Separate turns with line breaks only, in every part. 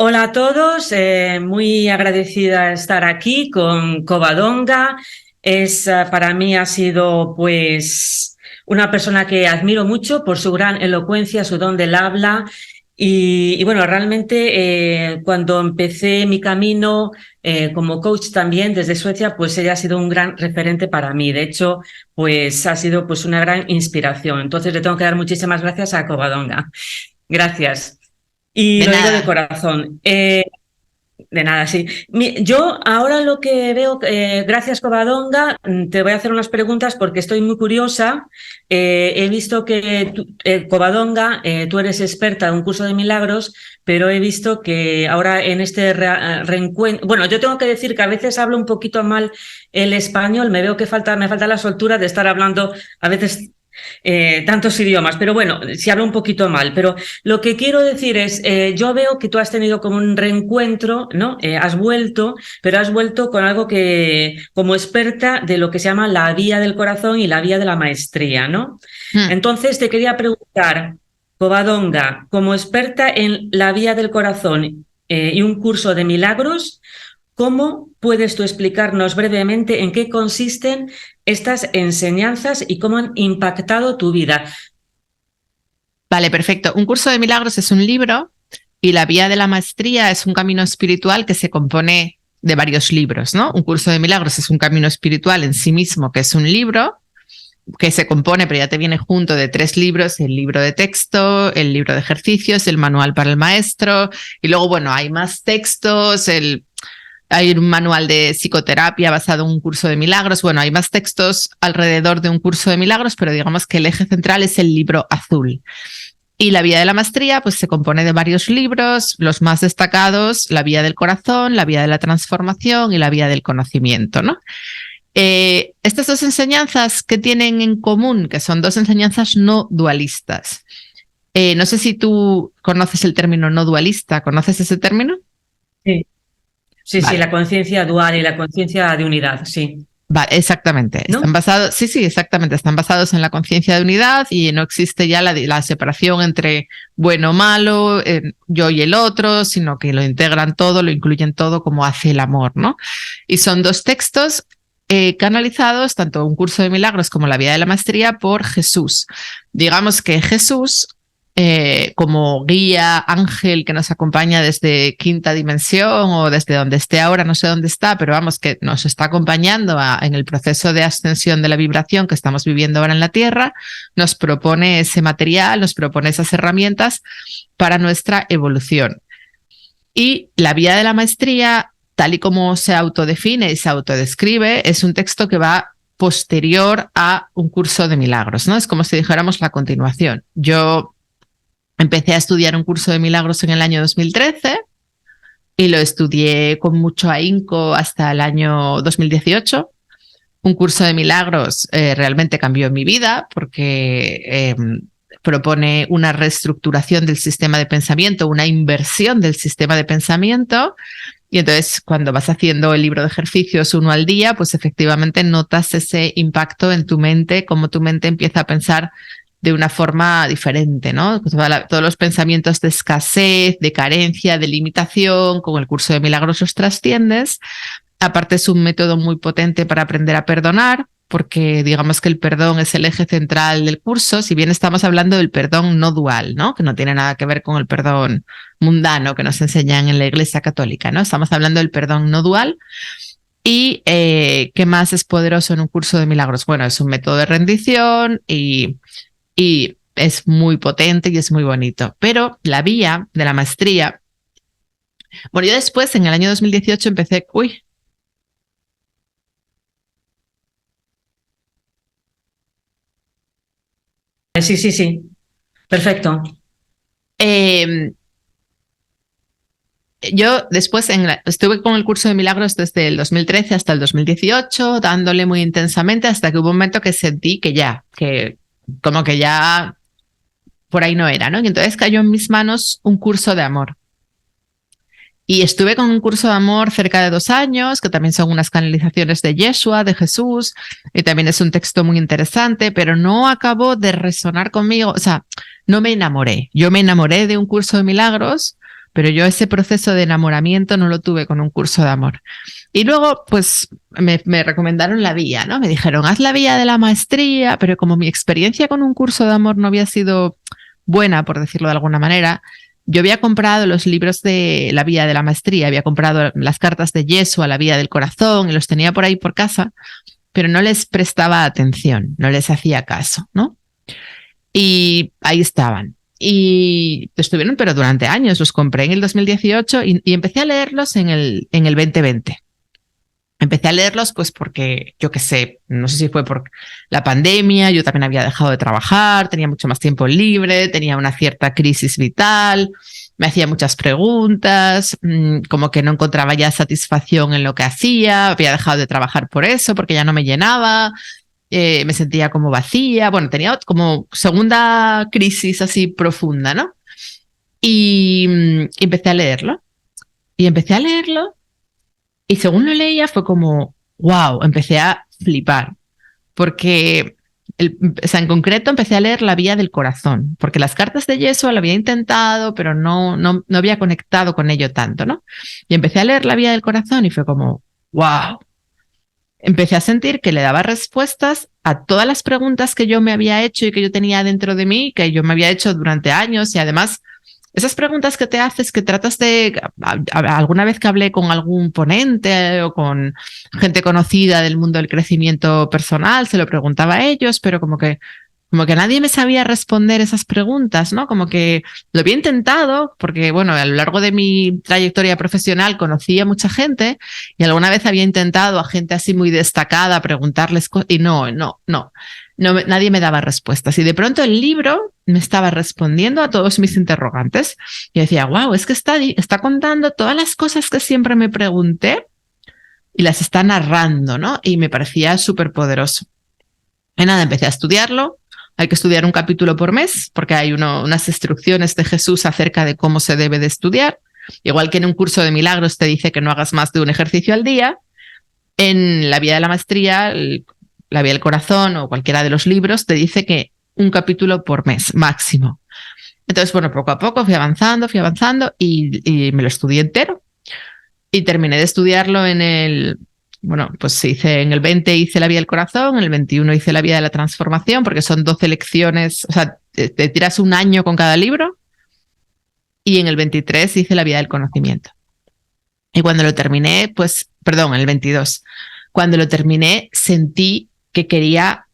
Hola a todos, muy agradecida de estar aquí con Covadonga. Para mí ha sido pues una persona que admiro mucho por su gran elocuencia, su don del habla y bueno, realmente cuando empecé mi camino como coach también desde Suecia, pues ella ha sido un gran referente para mí. De hecho, pues ha sido pues una gran inspiración. Entonces le tengo que dar muchísimas gracias a Covadonga. Gracias. Y
De
lo digo de
nada.
corazón. De nada, sí. Yo ahora lo que veo, gracias Covadonga, te voy a hacer unas preguntas porque estoy muy curiosa. He visto que Covadonga, tú eres experta en un curso de milagros, pero he visto que ahora en este reencuentro, bueno, yo tengo que decir que a veces hablo un poquito mal el español, me falta la soltura de estar hablando a veces tantos idiomas, pero bueno, si hablo un poquito mal, pero lo que quiero decir es, yo veo que tú has tenido como un reencuentro, ¿no? Has vuelto, pero has vuelto con algo que, como experta de lo que se llama la vía del corazón y la vía de la maestría, ¿no?
Mm.
Entonces te quería preguntar, Covadonga, como experta en la vía del corazón y un curso de milagros, ¿cómo puedes tú explicarnos brevemente en qué consisten estas enseñanzas y cómo han impactado tu vida?
Vale, perfecto. Un curso de milagros es un libro y la vía de la maestría es un camino espiritual que se compone de varios libros, ¿no? Un curso de milagros es un camino espiritual en sí mismo, que es un libro que se compone, pero ya te viene junto de 3 libros: el libro de texto, el libro de ejercicios, el manual para el maestro, y luego, bueno, hay más textos, hay un manual de psicoterapia basado en un curso de milagros. Bueno, hay más textos alrededor de un curso de milagros, pero digamos que el eje central es el libro azul. Y la vía de la maestría pues se compone de varios libros, los más destacados: la vía del corazón, la vía de la transformación y la vía del conocimiento, ¿no? Estas 2 enseñanzas, ¿qué tienen en común? Que son 2 enseñanzas no dualistas. No sé si tú conoces el término no dualista. ¿Conoces ese término?
Sí, sí, sí,
Vale.
la conciencia dual y la conciencia de unidad, sí.
Vale, exactamente.
¿No?
Están basados, sí, sí, exactamente. Están basados en la conciencia de unidad y no existe ya la separación entre bueno o malo, yo y el otro, sino que lo integran todo, lo incluyen todo como hace el amor, ¿no? Y son 2 textos canalizados, tanto un curso de milagros como la vía de la maestría, por Jesús. Digamos que Jesús, como guía, ángel que nos acompaña desde quinta dimensión o desde donde esté ahora, no sé dónde está, pero vamos, que nos está acompañando en el proceso de ascensión de la vibración que estamos viviendo ahora en la Tierra, nos propone ese material, nos propone esas herramientas para nuestra evolución. Y la vía de la maestría, tal y como se autodefine y se autodescribe, es un texto que va posterior a un curso de milagros, ¿no? Es como si dijéramos la continuación. Yo empecé a estudiar un curso de milagros en el año 2013 y lo estudié con mucho ahínco hasta el año 2018. Un curso de milagros realmente cambió mi vida porque propone una reestructuración del sistema de pensamiento, una inversión del sistema de pensamiento. Y entonces, cuando vas haciendo el libro de ejercicios 1 al día, pues efectivamente notas ese impacto en tu mente, cómo tu mente empieza a pensar de una forma diferente, ¿no? Todos los pensamientos de escasez, de carencia, de limitación, con el curso de milagros los trasciendes. Aparte, es un método muy potente para aprender a perdonar, porque digamos que el perdón es el eje central del curso, si bien estamos hablando del perdón no dual, ¿no? Que no tiene nada que ver con el perdón mundano que nos enseñan en la Iglesia Católica, ¿no? Estamos hablando del perdón no dual. ¿Y qué más es poderoso en un curso de milagros? Bueno, es un método de rendición y es muy potente y es muy bonito. Pero la vía de la maestría, bueno, yo después, en el año 2018, empecé,
Sí, sí, sí. Perfecto.
eh, yo después estuve con el curso de milagros desde el 2013 hasta el 2018, dándole muy intensamente hasta que hubo un momento que sentí que como que ya por ahí no era, ¿no? Y entonces cayó en mis manos un curso de amor. Y estuve con un curso de amor cerca de 2 años, que también son unas canalizaciones de Yeshua, de Jesús, y también es un texto muy interesante, pero no acabó de resonar conmigo, o sea, no me enamoré. Yo me enamoré de un curso de milagros, pero yo ese proceso de enamoramiento no lo tuve con un curso de amor. Y luego, pues, me recomendaron la vía, ¿no? Me dijeron, haz la vía de la maestría, pero como mi experiencia con un curso de amor no había sido buena, por decirlo de alguna manera, yo había comprado los libros de la vía de la maestría, había comprado las cartas de Yeso a la vía del corazón y los tenía por ahí por casa, pero no les prestaba atención, no les hacía caso, ¿no? Y ahí estaban. Y estuvieron, pero durante años, los compré en el 2018 y empecé a leerlos en el 2020. Empecé a leerlos pues porque, yo qué sé, no sé si fue por la pandemia, yo también había dejado de trabajar, tenía mucho más tiempo libre, tenía una cierta crisis vital, me hacía muchas preguntas, como que no encontraba ya satisfacción en lo que hacía, había dejado de trabajar por eso, porque ya no me llenaba, me sentía como vacía, bueno, tenía como segunda crisis así profunda, ¿no? Y empecé a leerlo, y empecé a leerlo, y según lo leía fue como, wow, empecé a flipar, porque, o sea, en concreto empecé a leer la vía del corazón, porque las cartas de Yeso lo había intentado, pero no había conectado con ello tanto, ¿no? Y empecé a leer la vía del corazón y fue como, wow. Empecé a sentir que le daba respuestas a todas las preguntas que yo me había hecho y que yo tenía dentro de mí, que yo me había hecho durante años, y además esas preguntas que te haces, que tratas de, alguna vez que hablé con algún ponente o con gente conocida del mundo del crecimiento personal, se lo preguntaba a ellos, pero como que nadie me sabía responder esas preguntas, ¿no? Como que lo había intentado, porque bueno, a lo largo de mi trayectoria profesional conocí a mucha gente y alguna vez había intentado a gente así muy destacada preguntarles cosas y nadie me daba respuestas. Y de pronto el libro me estaba respondiendo a todos mis interrogantes. Y decía, wow, es que está contando todas las cosas que siempre me pregunté y las está narrando, ¿no? Y me parecía súper poderoso. Y nada, empecé a estudiarlo. Hay que estudiar un capítulo por mes porque hay unas instrucciones de Jesús acerca de cómo se debe de estudiar. Igual que en un curso de milagros te dice que no hagas más de un ejercicio al día, en la vía de la maestría, la vía del corazón o cualquiera de los libros te dice que un capítulo por mes máximo. Entonces, bueno, poco a poco fui avanzando y me lo estudié entero. Y terminé de estudiarlo pues en el 20 hice la vía del corazón, en el 21 hice la vía de la transformación, porque son 12 lecciones, o sea, te tiras un año con cada libro, y en el 23 hice la vía del conocimiento. Y cuando lo terminé, en el 22, cuando lo terminé sentí que quería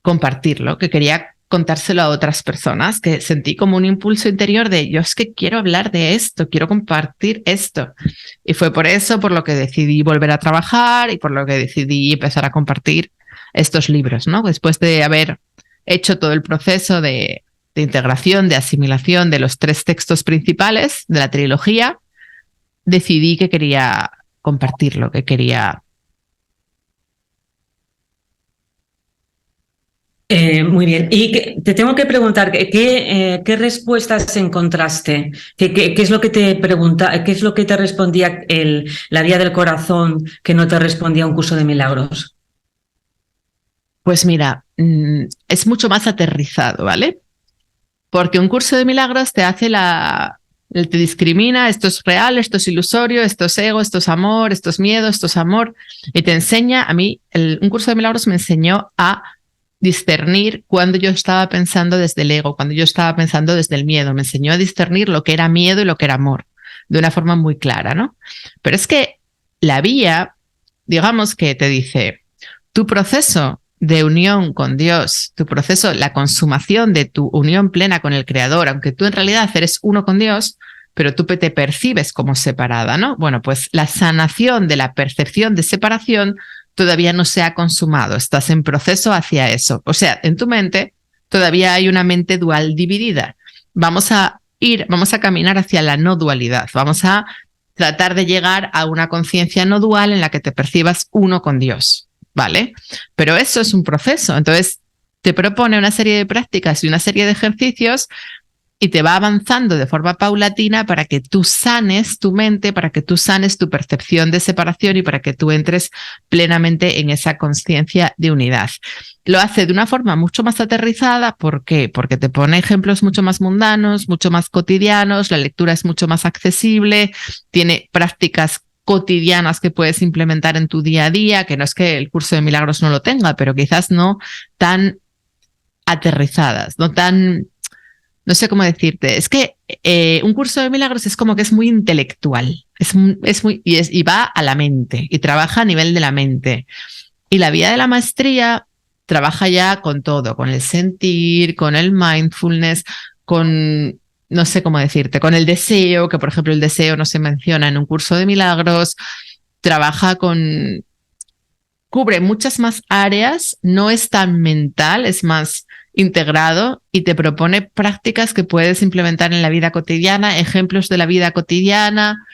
compartirlo, que quería contárselo a otras personas, que sentí como un impulso interior de yo es que quiero hablar de esto, quiero compartir esto. Y fue por eso por lo que decidí volver a trabajar y por lo que decidí empezar a compartir estos libros, ¿no? Después de haber hecho todo el proceso de integración, de asimilación de los 3 textos principales de la trilogía, decidí que quería compartirlo, que quería...
Muy bien. Y te tengo que preguntar, ¿qué respuestas encontraste? ¿Qué es lo que te pregunta, qué es lo que te respondía la vía del corazón que no te respondía un curso de milagros?
Pues mira, es mucho más aterrizado, ¿vale? Porque un curso de milagros te hace te discrimina, esto es real, esto es ilusorio, esto es ego, esto es amor, esto es miedo, esto es amor. Y te enseña, a mí, un curso de milagros me enseñó a discernir cuando yo estaba pensando desde el ego, cuando yo estaba pensando desde el miedo. Me enseñó a discernir lo que era miedo y lo que era amor, de una forma muy clara, ¿no? Pero es que la vía, digamos que te dice, tu proceso de unión con Dios, tu proceso, la consumación de tu unión plena con el Creador, aunque tú en realidad eres uno con Dios, pero tú te percibes como separada, ¿no? Bueno, pues la sanación de la percepción de separación todavía no se ha consumado, estás en proceso hacia eso. O sea, en tu mente todavía hay una mente dual dividida. Vamos a caminar hacia la no dualidad, vamos a tratar de llegar a una conciencia no dual en la que te percibas uno con Dios, ¿vale? Pero eso es un proceso, entonces te propone una serie de prácticas y una serie de ejercicios y te va avanzando de forma paulatina para que tú sanes tu mente, para que tú sanes tu percepción de separación y para que tú entres plenamente en esa conciencia de unidad. Lo hace de una forma mucho más aterrizada. ¿Por qué? Porque te pone ejemplos mucho más mundanos, mucho más cotidianos, la lectura es mucho más accesible, tiene prácticas cotidianas que puedes implementar en tu día a día, que no es que el curso de milagros no lo tenga, pero quizás no tan aterrizadas, no tan... No sé cómo decirte, es que un curso de milagros es como que es muy intelectual, y va a la mente y trabaja a nivel de la mente. Y la vía de la maestría trabaja ya con todo, con el sentir, con el mindfulness, con, no sé cómo decirte, con el deseo, que por ejemplo el deseo no se menciona en un curso de milagros, trabaja con... cubre muchas más áreas, no es tan mental, es más integrado y te propone prácticas que puedes implementar en la vida cotidiana, ejemplos de la vida cotidiana.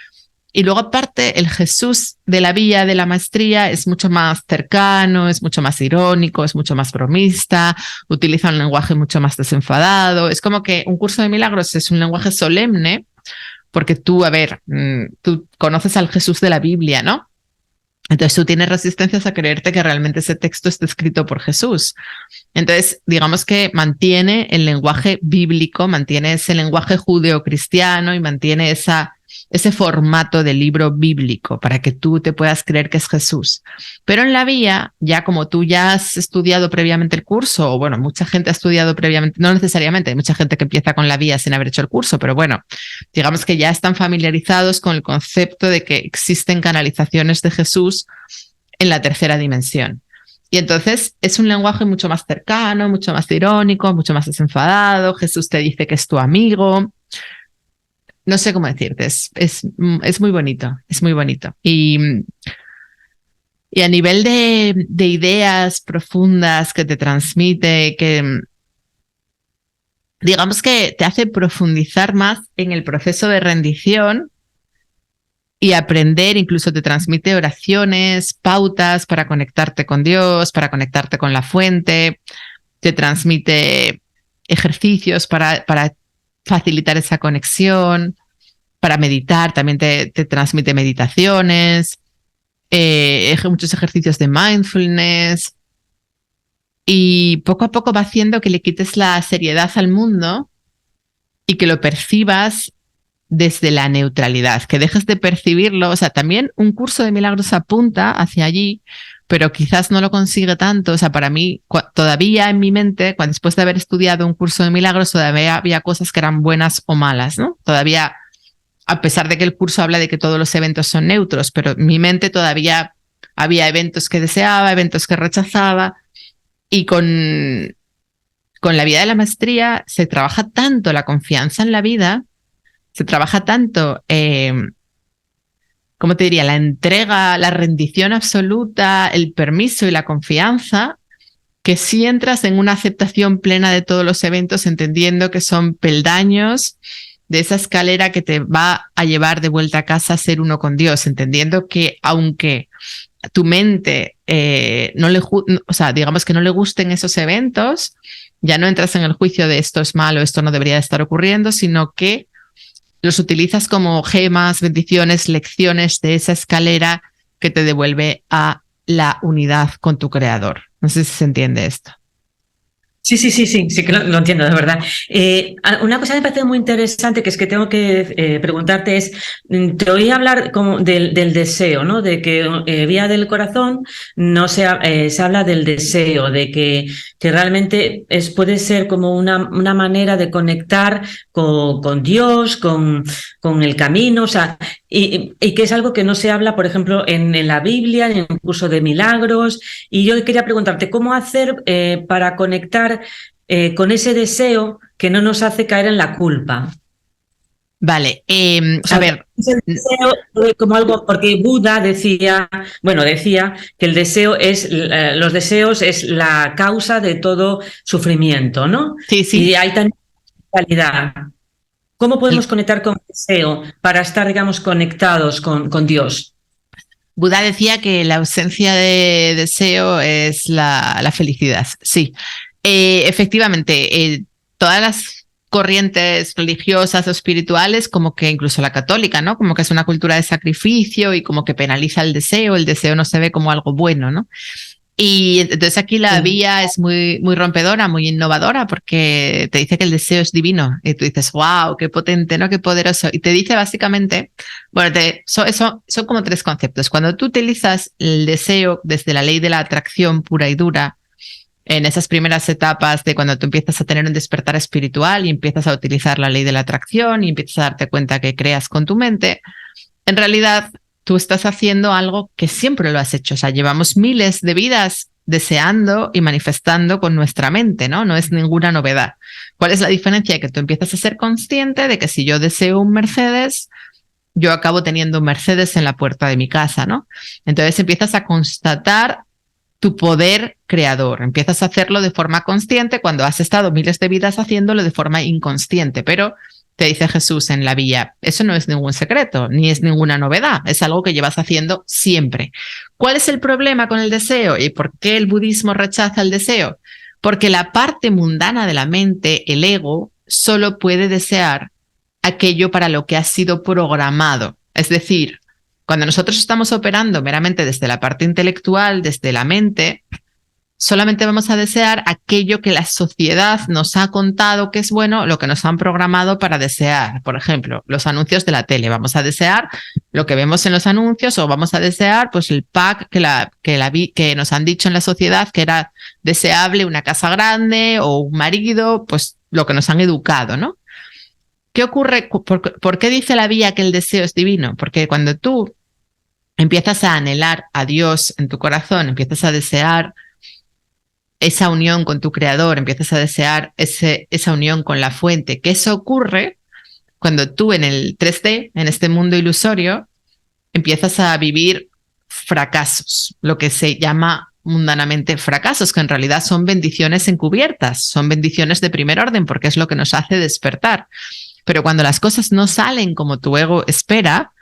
Y luego aparte el Jesús de la vía de la maestría es mucho más cercano, es mucho más irónico, es mucho más bromista, utiliza un lenguaje mucho más desenfadado. Es como que un curso de milagros es un lenguaje solemne porque tú, a ver, tú conoces al Jesús de la Biblia, ¿no? Entonces tú tienes resistencias a creerte que realmente ese texto está escrito por Jesús. Entonces, digamos que mantiene el lenguaje bíblico, mantiene ese lenguaje judeocristiano y mantiene ese formato de libro bíblico para que tú te puedas creer que es Jesús. Pero en la vía, ya como tú ya has estudiado previamente el curso, o bueno, mucha gente ha estudiado previamente, no necesariamente, hay mucha gente que empieza con la vía sin haber hecho el curso, pero bueno, digamos que ya están familiarizados con el concepto de que existen canalizaciones de Jesús en la tercera dimensión. Y entonces es un lenguaje mucho más cercano, mucho más irónico, mucho más desenfadado. Jesús te dice que es tu amigo. No sé cómo decirte, es muy bonito, es muy bonito. Y a nivel de ideas profundas que te transmite, que digamos que te hace profundizar más en el proceso de rendición y aprender, incluso te transmite oraciones, pautas para conectarte con Dios, para conectarte con la fuente, te transmite ejercicios para facilitar esa conexión, para meditar, también te transmite meditaciones, muchos ejercicios de mindfulness y poco a poco va haciendo que le quites la seriedad al mundo y que lo percibas desde la neutralidad, que dejes de percibirlo. O sea, también un curso de milagros apunta hacia allí, pero quizás no lo consigue tanto. O sea, para mí, todavía en mi mente, después de haber estudiado un curso de milagros, todavía había cosas que eran buenas o malas, ¿no? Todavía, a pesar de que el curso habla de que todos los eventos son neutros, pero en mi mente todavía había eventos que deseaba, eventos que rechazaba, y con la vida de la maestría se trabaja tanto la confianza en la vida, se trabaja tanto, ¿cómo te diría? La entrega, la rendición absoluta, el permiso y la confianza, que si entras en una aceptación plena de todos los eventos, entendiendo que son peldaños de esa escalera que te va a llevar de vuelta a casa a ser uno con Dios, entendiendo que aunque tu mente o sea, digamos que no le gusten esos eventos, ya no entras en el juicio de esto es malo, esto no debería estar ocurriendo, sino que los utilizas como gemas, bendiciones, lecciones de esa escalera que te devuelve a la unidad con tu creador. No sé si se entiende esto.
Sí que lo entiendo, de verdad. Una cosa que me parece muy interesante, que es que tengo que preguntarte, es, te oí hablar como del deseo, ¿no? De que vía del corazón no se habla del deseo, de que realmente puede ser como una manera de conectar con Dios, con el camino, o sea, y que es algo que no se habla, por ejemplo, en la Biblia, en el curso de milagros. Y yo quería preguntarte, ¿cómo hacer para conectar con ese deseo que no nos hace caer en la culpa?
Vale,
O sea,
a ver.
el deseo como algo, porque Buda decía que el deseo los deseos es la causa de todo sufrimiento, ¿no?
Sí,
Y
sí.
hay tanta calidad. ¿Cómo podemos
El
conectar con el deseo para estar, digamos, conectados con Dios?
Buda decía que la ausencia de deseo es la felicidad. Sí, efectivamente, todas las corrientes religiosas o espirituales, como que incluso la católica, ¿no? Como que es una cultura de sacrificio y como que penaliza el deseo no se ve como algo bueno, ¿no? Y entonces aquí la vía es muy, muy rompedora, muy innovadora, porque te dice que el deseo es divino. Y tú dices, wow, qué potente, ¿no? Qué poderoso. Y te dice básicamente, bueno, son como 3 conceptos. Cuando tú utilizas el deseo desde la ley de la atracción pura y dura, en esas primeras etapas de cuando tú empiezas a tener un despertar espiritual y empiezas a utilizar la ley de la atracción y empiezas a darte cuenta que creas con tu mente, en realidad tú estás haciendo algo que siempre lo has hecho. O sea, llevamos miles de vidas deseando y manifestando con nuestra mente, ¿no? No es ninguna novedad. ¿Cuál es la diferencia? Que tú empiezas a ser consciente de que si yo deseo un Mercedes, yo acabo teniendo un Mercedes en la puerta de mi casa, ¿no? Entonces empiezas a constatar tu poder creador. Empiezas a hacerlo de forma consciente cuando has estado miles de vidas haciéndolo de forma inconsciente, pero te dice Jesús en la vía, eso no es ningún secreto, ni es ninguna novedad, es algo que llevas haciendo siempre. ¿Cuál es el problema con el deseo y por qué el budismo rechaza el deseo? Porque la parte mundana de la mente, el ego, solo puede desear aquello para lo que ha sido programado. Es decir, cuando nosotros estamos operando meramente desde la parte intelectual, desde la mente, solamente vamos a desear aquello que la sociedad nos ha contado que es bueno, lo que nos han programado para desear. Por ejemplo, los anuncios de la tele. Vamos a desear lo que vemos en los anuncios o vamos a desear pues el pack que nos han dicho en la sociedad que era deseable, una casa grande o un marido, pues lo que nos han educado, ¿no? ¿Qué ocurre? ¿Por qué dice la vía que el deseo es divino? Porque cuando tú empiezas a anhelar a Dios en tu corazón, empiezas a desear esa unión con tu creador, empiezas a desear esa unión con la fuente, que eso ocurre cuando tú en el 3D, en este mundo ilusorio, empiezas a vivir fracasos, lo que se llama mundanamente fracasos, que en realidad son bendiciones encubiertas, son bendiciones de primer orden, porque es lo que nos hace despertar. Pero cuando las cosas no salen como tu ego espera,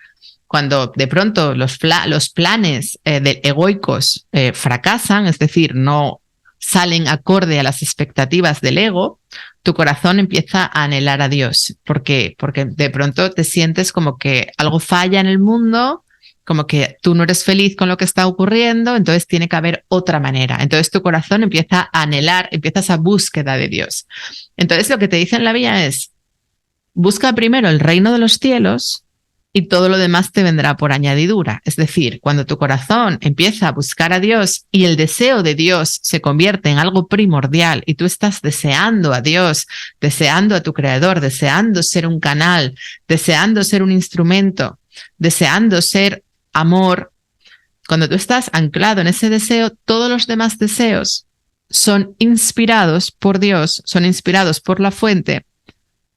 cuando de pronto los planes egoicos fracasan, es decir, no salen acorde a las expectativas del ego, tu corazón empieza a anhelar a Dios. ¿Por qué? Porque de pronto te sientes como que algo falla en el mundo, como que tú no eres feliz con lo que está ocurriendo, entonces tiene que haber otra manera. Entonces tu corazón empieza a anhelar, empieza esa búsqueda de Dios. Entonces lo que te dice en la Biblia es, busca primero el reino de los cielos y todo lo demás te vendrá por añadidura. Es decir, cuando tu corazón empieza a buscar a Dios y el deseo de Dios se convierte en algo primordial y tú estás deseando a Dios, deseando a tu creador, deseando ser un canal, deseando ser un instrumento, deseando ser amor, cuando tú estás anclado en ese deseo, todos los demás deseos son inspirados por Dios, son inspirados por la fuente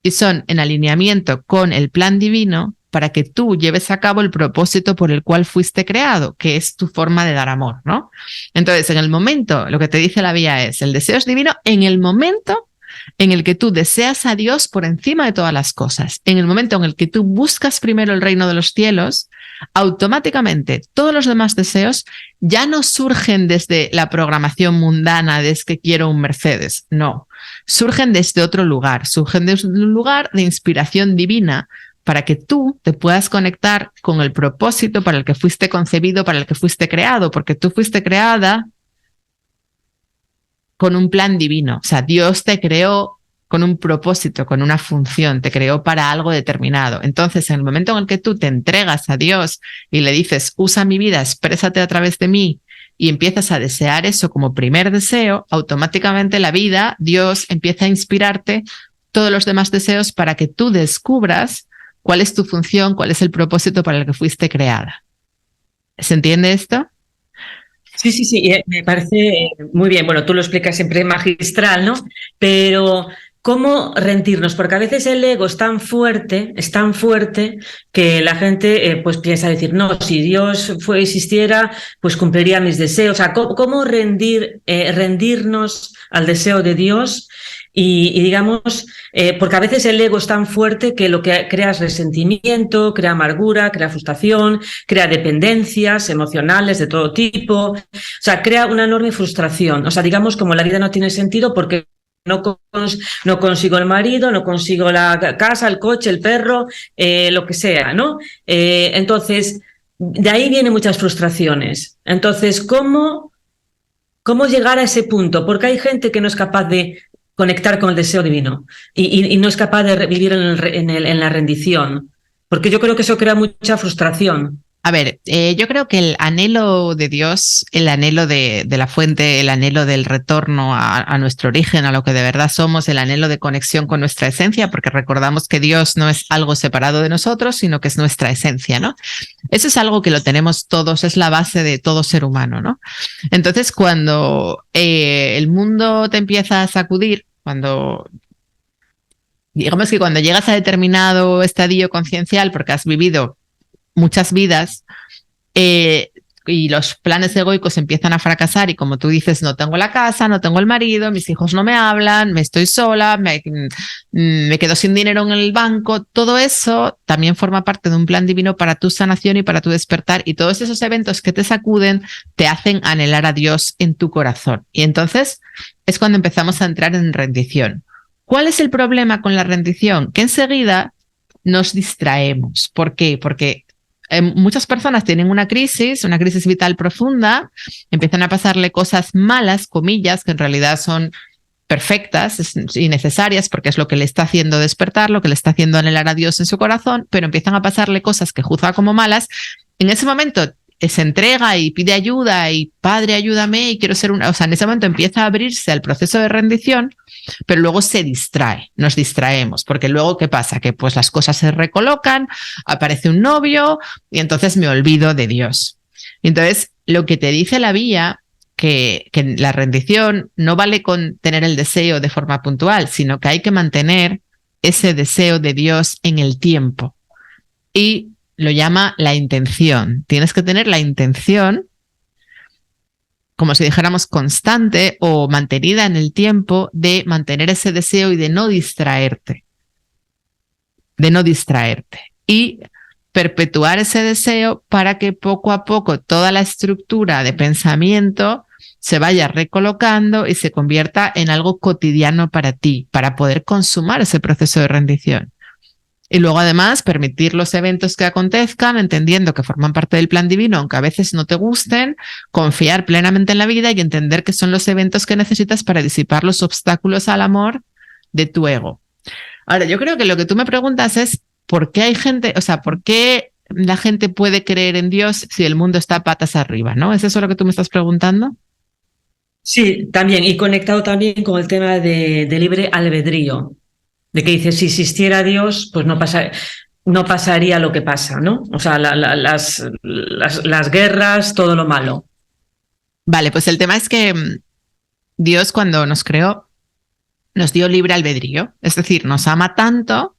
y son en alineamiento con el plan divino para que tú lleves a cabo el propósito por el cual fuiste creado, que es tu forma de dar amor, ¿no? Entonces, en el momento, lo que te dice la vía es, el deseo es divino en el momento en el que tú deseas a Dios por encima de todas las cosas, en el momento en el que tú buscas primero el reino de los cielos, automáticamente todos los demás deseos ya no surgen desde la programación mundana de es que quiero un Mercedes, no, surgen desde otro lugar, surgen desde un lugar de inspiración divina para que tú te puedas conectar con el propósito para el que fuiste concebido, para el que fuiste creado, porque tú fuiste creada con un plan divino. O sea, Dios te creó con un propósito, con una función, te creó para algo determinado. Entonces, en el momento en el que tú te entregas a Dios y le dices, usa mi vida, exprésate a través de mí, y empiezas a desear eso como primer deseo, automáticamente la vida, Dios empieza a inspirarte todos los demás deseos para que tú descubras cuál es tu función, cuál es el propósito para el que fuiste creada. ¿Se entiende esto?
Sí, sí, sí, me parece muy bien. Bueno, tú lo explicas siempre magistral, ¿no? Pero ¿cómo rendirnos? Porque a veces el ego es tan fuerte que la gente pues piensa decir, no, si Dios existiera, pues cumpliría mis deseos. O sea, ¿cómo rendirnos al deseo de Dios? Y digamos, porque a veces el ego es tan fuerte que lo que crea es resentimiento, crea amargura, crea frustración, crea dependencias emocionales de todo tipo, o sea, crea una enorme frustración. O sea, digamos, como la vida no tiene sentido porque no consigo el marido, no consigo la casa, el coche, el perro, lo que sea, ¿no? Entonces, de ahí vienen muchas frustraciones. Entonces, ¿cómo llegar a ese punto? Porque hay gente que no es capaz de conectar con el deseo divino y no es capaz de vivir en la rendición, porque yo creo que eso crea mucha frustración.
A ver, yo creo que el anhelo de Dios, el anhelo de la fuente, el anhelo del retorno a nuestro origen, a lo que de verdad somos, el anhelo de conexión con nuestra esencia, porque recordamos que Dios no es algo separado de nosotros, sino que es nuestra esencia, ¿no? Eso es algo que lo tenemos todos, es la base de todo ser humano, ¿no? Entonces, cuando el mundo te empieza a sacudir, digamos que cuando llegas a determinado estadio conciencial, porque has vivido muchas vidas y los planes egoicos empiezan a fracasar y como tú dices, no tengo la casa, no tengo el marido, mis hijos no me hablan, me estoy sola, me quedo sin dinero en el banco, todo eso también forma parte de un plan divino para tu sanación y para tu despertar, y todos esos eventos que te sacuden te hacen anhelar a Dios en tu corazón, y entonces es cuando empezamos a entrar en rendición. ¿Cuál es el problema con la rendición? Que enseguida nos distraemos. ¿Por qué? Porque muchas personas tienen una crisis vital profunda, empiezan a pasarle cosas malas, comillas, que en realidad son perfectas y necesarias porque es lo que le está haciendo despertar, lo que le está haciendo anhelar a Dios en su corazón, pero empiezan a pasarle cosas que juzga como malas. En ese momento se entrega y pide ayuda y Padre, ayúdame y quiero ser una... O sea, en ese momento empieza a abrirse al proceso de rendición, pero luego se distrae, nos distraemos, porque luego ¿qué pasa? Que pues las cosas se recolocan, aparece un novio y entonces me olvido de Dios. Y entonces lo que te dice la vía, que la rendición no vale con tener el deseo de forma puntual, sino que hay que mantener ese deseo de Dios en el tiempo. Y lo llama la intención. Tienes que tener la intención, como si dijéramos constante o mantenida en el tiempo, de mantener ese deseo y de no distraerte. De no distraerte. Y perpetuar ese deseo para que poco a poco toda la estructura de pensamiento se vaya recolocando y se convierta en algo cotidiano para ti, para poder consumar ese proceso de rendición. Y luego además permitir los eventos que acontezcan, entendiendo que forman parte del plan divino, aunque a veces no te gusten, confiar plenamente en la vida y entender que son los eventos que necesitas para disipar los obstáculos al amor de tu ego. Ahora, yo creo que lo que tú me preguntas es ¿por qué hay gente, o sea, por qué la gente puede creer en Dios si el mundo está patas arriba, ¿no? ¿Es eso lo que tú me estás preguntando?
Sí, también, y conectado también con el tema de libre albedrío. De que dice, si existiera Dios, pues no pasaría lo que pasa, ¿no? O sea, las guerras, todo lo malo.
Vale, pues el tema es que Dios cuando nos creó nos dio libre albedrío, es decir, nos ama tanto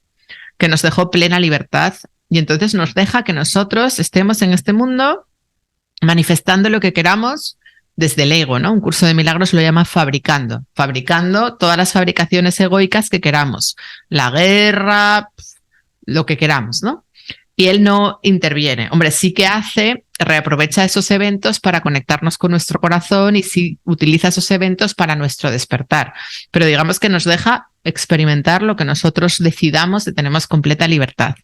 que nos dejó plena libertad y entonces nos deja que nosotros estemos en este mundo manifestando lo que queramos desde el ego, ¿no? Un curso de milagros lo llama fabricando todas las fabricaciones egoicas que queramos, la guerra, lo que queramos, ¿no? Y él no interviene. Hombre, sí que reaprovecha esos eventos para conectarnos con nuestro corazón y sí utiliza esos eventos para nuestro despertar. Pero digamos que nos deja experimentar lo que nosotros decidamos y tenemos completa libertad.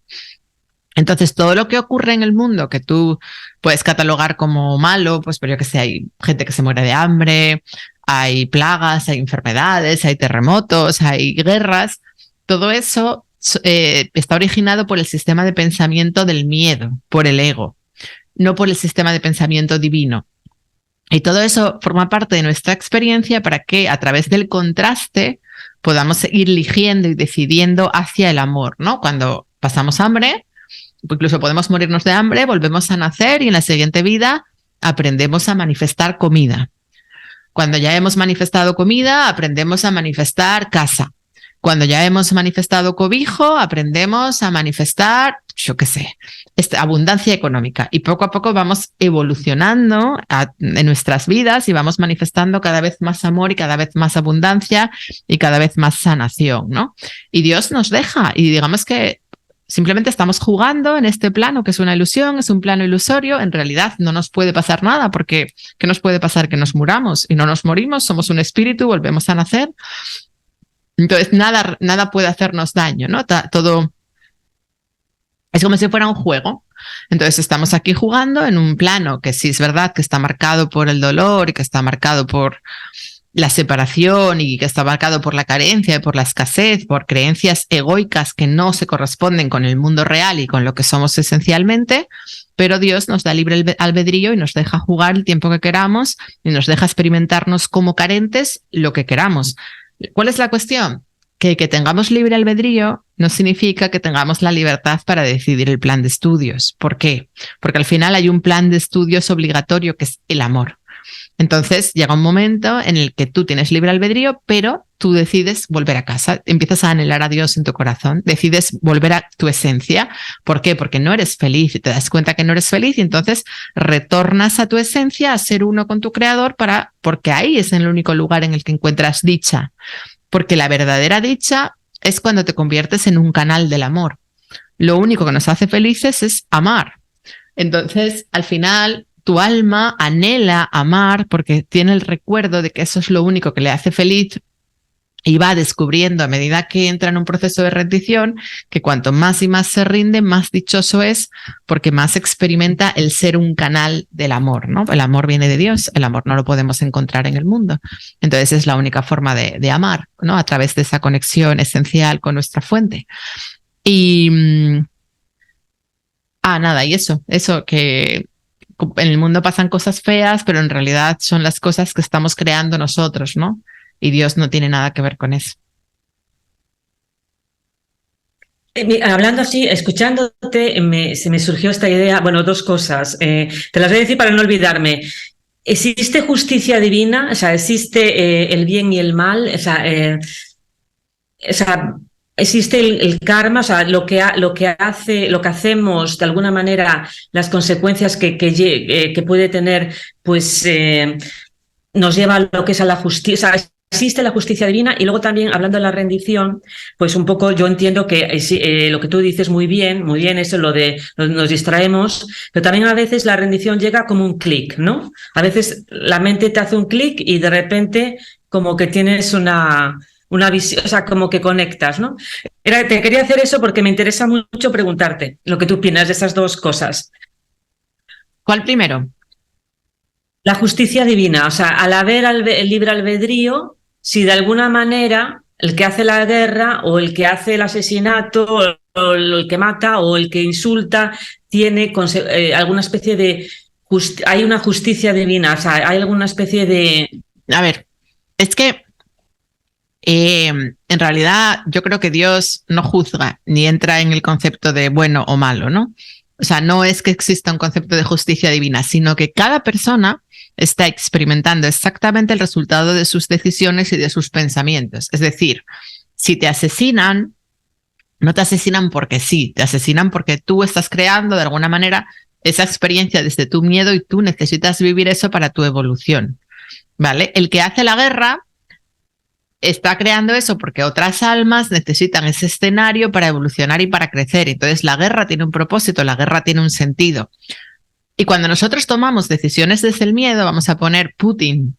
Entonces, todo lo que ocurre en el mundo que tú puedes catalogar como malo, pues pero yo que sé, hay gente que se muere de hambre, hay plagas, hay enfermedades, hay terremotos, hay guerras, todo eso está originado por el sistema de pensamiento del miedo, por el ego, no por el sistema de pensamiento divino. Y todo eso forma parte de nuestra experiencia para que a través del contraste podamos ir eligiendo y decidiendo hacia el amor, ¿no? Cuando pasamos hambre, incluso podemos morirnos de hambre, volvemos a nacer y en la siguiente vida aprendemos a manifestar comida. Cuando ya hemos manifestado comida, aprendemos a manifestar casa. Cuando ya hemos manifestado cobijo, aprendemos a manifestar, yo qué sé, abundancia económica. Y poco a poco vamos evolucionando en nuestras vidas y vamos manifestando cada vez más amor y cada vez más abundancia y cada vez más sanación, ¿no? Y Dios nos deja y digamos que simplemente estamos jugando en este plano que es una ilusión, es un plano ilusorio. En realidad no nos puede pasar nada porque ¿qué nos puede pasar? Que nos muramos y no nos morimos, somos un espíritu, volvemos a nacer. Entonces, nada puede hacernos daño, ¿no? Todo es como si fuera un juego. Entonces, estamos aquí jugando en un plano que sí es verdad que está marcado por el dolor y que está marcado por la separación y que está marcado por la carencia y por la escasez, por creencias egoicas que no se corresponden con el mundo real y con lo que somos esencialmente, pero Dios nos da libre albedrío y nos deja jugar el tiempo que queramos y nos deja experimentarnos como carentes lo que queramos. ¿Cuál es la cuestión? Que tengamos libre albedrío no significa que tengamos la libertad para decidir el plan de estudios. ¿Por qué? Porque al final hay un plan de estudios obligatorio que es el amor. Entonces llega un momento en el que tú tienes libre albedrío, pero tú decides volver a casa, empiezas a anhelar a Dios en tu corazón, decides volver a tu esencia. ¿Por qué? Porque no eres feliz y te das cuenta que no eres feliz y entonces retornas a tu esencia, a ser uno con tu creador, porque ahí es el único lugar en el que encuentras dicha. Porque la verdadera dicha es cuando te conviertes en un canal del amor. Lo único que nos hace felices es amar. Entonces, al final, tu alma anhela amar porque tiene el recuerdo de que eso es lo único que le hace feliz y va descubriendo a medida que entra en un proceso de rendición que cuanto más y más se rinde, más dichoso es porque más experimenta el ser un canal del amor, ¿no? El amor viene de Dios, el amor no lo podemos encontrar en el mundo. Entonces es la única forma de amar, ¿no? A través de esa conexión esencial con nuestra fuente. Y nada, y eso que en el mundo pasan cosas feas, pero en realidad son las cosas que estamos creando nosotros, ¿no? Y Dios no tiene nada que ver con eso.
Hablando así, escuchándote, se me surgió esta idea, bueno, dos cosas. Te las voy a decir para no olvidarme. ¿Existe justicia divina? O sea, ¿existe el bien y el mal? O sea, existe el karma, o sea, lo que hacemos de alguna manera, las consecuencias que puede tener, pues nos lleva a lo que es a la justicia. O sea, existe la justicia divina y luego también, hablando de la rendición, pues un poco yo entiendo que lo que tú dices muy bien, eso lo de nos distraemos, pero también a veces la rendición llega como un clic, ¿no? A veces la mente te hace un clic y de repente como que tienes una visión, o sea, como que conectas, ¿no? Te quería hacer eso porque me interesa mucho preguntarte lo que tú opinas de esas dos cosas.
¿Cuál primero?
La justicia divina, o sea, al haber el libre albedrío, si de alguna manera el que hace la guerra o el que hace el asesinato o el que mata o el que insulta tiene alguna especie de... hay una justicia divina, o sea, hay alguna especie de...
A ver, es que en realidad yo creo que Dios no juzga ni entra en el concepto de bueno o malo, ¿no? O sea, no es que exista un concepto de justicia divina, sino que cada persona está experimentando exactamente el resultado de sus decisiones y de sus pensamientos. Es decir, si te asesinan, no te asesinan porque sí, te asesinan porque tú estás creando de alguna manera esa experiencia desde tu miedo y tú necesitas vivir eso para tu evolución, ¿vale? El que hace la guerra está creando eso porque otras almas necesitan ese escenario para evolucionar y para crecer. Entonces la guerra tiene un propósito, la guerra tiene un sentido. Y cuando nosotros tomamos decisiones desde el miedo, vamos a poner Putin,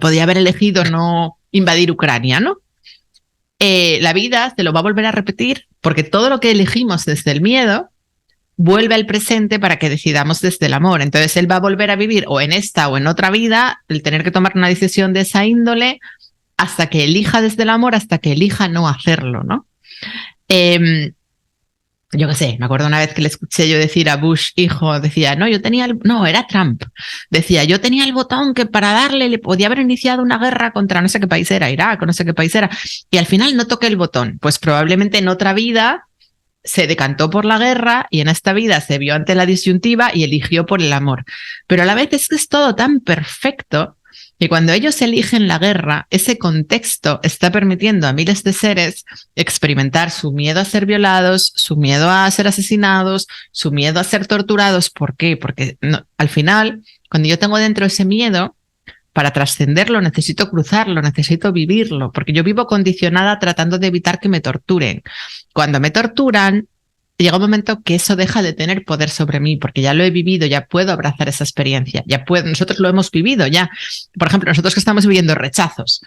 podía haber elegido no invadir Ucrania, ¿no? La vida se lo va a volver a repetir porque todo lo que elegimos desde el miedo vuelve al presente para que decidamos desde el amor. Entonces él va a volver a vivir o en esta o en otra vida el tener que tomar una decisión de esa índole hasta que elija desde el amor, hasta que elija no hacerlo, ¿no? Yo qué sé, me acuerdo una vez que le escuché yo decir a Bush, hijo, decía, era Trump, decía, yo tenía el botón que para darle le podía haber iniciado una guerra contra no sé qué país era, Irak o no sé qué país era, y al final no toqué el botón. Pues probablemente en otra vida se decantó por la guerra y en esta vida se vio ante la disyuntiva y eligió por el amor. Pero a la vez es que es todo tan perfecto que cuando ellos eligen la guerra, ese contexto está permitiendo a miles de seres experimentar su miedo a ser violados, su miedo a ser asesinados, su miedo a ser torturados. ¿Por qué? Porque al final, cuando yo tengo dentro ese miedo, para trascenderlo necesito cruzarlo, necesito vivirlo, porque yo vivo condicionada tratando de evitar que me torturen. Cuando me torturan, llega un momento que eso deja de tener poder sobre mí, porque ya lo he vivido, ya puedo abrazar esa experiencia, nosotros lo hemos vivido ya. Por ejemplo, nosotros que estamos viviendo rechazos,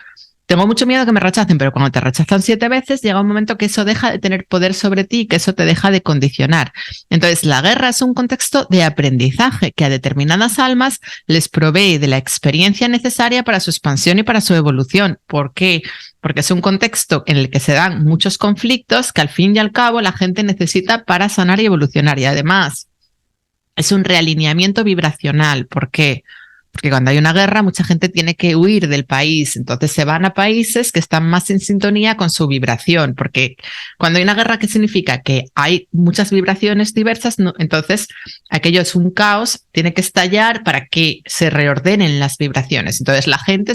tengo mucho miedo que me rechacen, pero cuando te rechazan 7 veces, llega un momento que eso deja de tener poder sobre ti, que eso te deja de condicionar. Entonces, la guerra es un contexto de aprendizaje que a determinadas almas les provee de la experiencia necesaria para su expansión y para su evolución. ¿Por qué? Porque es un contexto en el que se dan muchos conflictos que al fin y al cabo la gente necesita para sanar y evolucionar. Y además, es un realineamiento vibracional. ¿Por qué? Porque cuando hay una guerra, mucha gente tiene que huir del país. Entonces se van a países que están más en sintonía con su vibración. Porque cuando hay una guerra, ¿qué significa? Que hay muchas vibraciones diversas. No, entonces, aquello es un caos, tiene que estallar para que se reordenen las vibraciones. Entonces la gente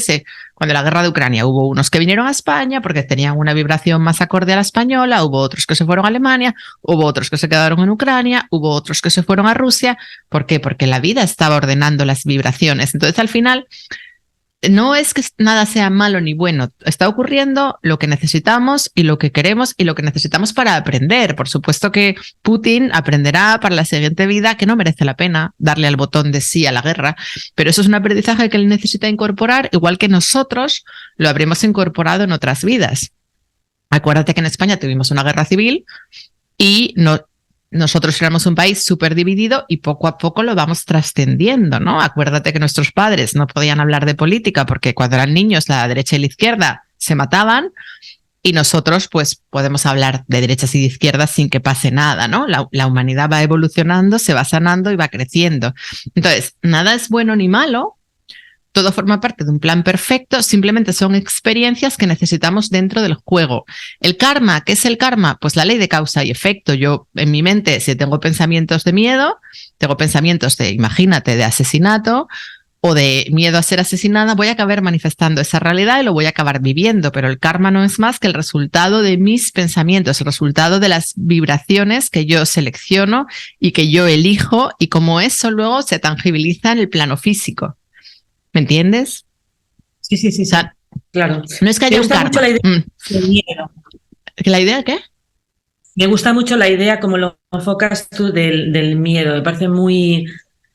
cuando la guerra de Ucrania hubo unos que vinieron a España porque tenían una vibración más acorde a la española, hubo otros que se fueron a Alemania, hubo otros que se quedaron en Ucrania, hubo otros que se fueron a Rusia. ¿Por qué? Porque la vida estaba ordenando las vibraciones. Entonces, al final, no es que nada sea malo ni bueno. Está ocurriendo lo que necesitamos y lo que queremos y lo que necesitamos para aprender. Por supuesto que Putin aprenderá para la siguiente vida que no merece la pena darle al botón de sí a la guerra, pero eso es un aprendizaje que él necesita incorporar, igual que nosotros lo habremos incorporado en otras vidas. Acuérdate que en España tuvimos una guerra civil y nosotros éramos un país súper dividido y poco a poco lo vamos trascendiendo, ¿no? Acuérdate que nuestros padres no podían hablar de política porque cuando eran niños la derecha y la izquierda se mataban y nosotros pues podemos hablar de derechas y de izquierdas sin que pase nada, ¿no? La humanidad va evolucionando, se va sanando y va creciendo. Entonces, nada es bueno ni malo. Todo forma parte de un plan perfecto, simplemente son experiencias que necesitamos dentro del juego. El karma, ¿qué es el karma? Pues la ley de causa y efecto. Yo en mi mente, si tengo pensamientos de miedo, tengo pensamientos de, imagínate, de asesinato o de miedo a ser asesinada, voy a acabar manifestando esa realidad y lo voy a acabar viviendo, pero el karma no es más que el resultado de mis pensamientos, el resultado de las vibraciones que yo selecciono y que yo elijo y como eso luego se tangibiliza en el plano físico. ¿Me entiendes?
Sí, sí, sí,
O sea,
sí. Claro.
no es que haya
Me
un
gusta
karma.
mucho la idea del miedo.
¿La idea qué?
Me gusta mucho la idea, como lo enfocas tú, del miedo. Me parece muy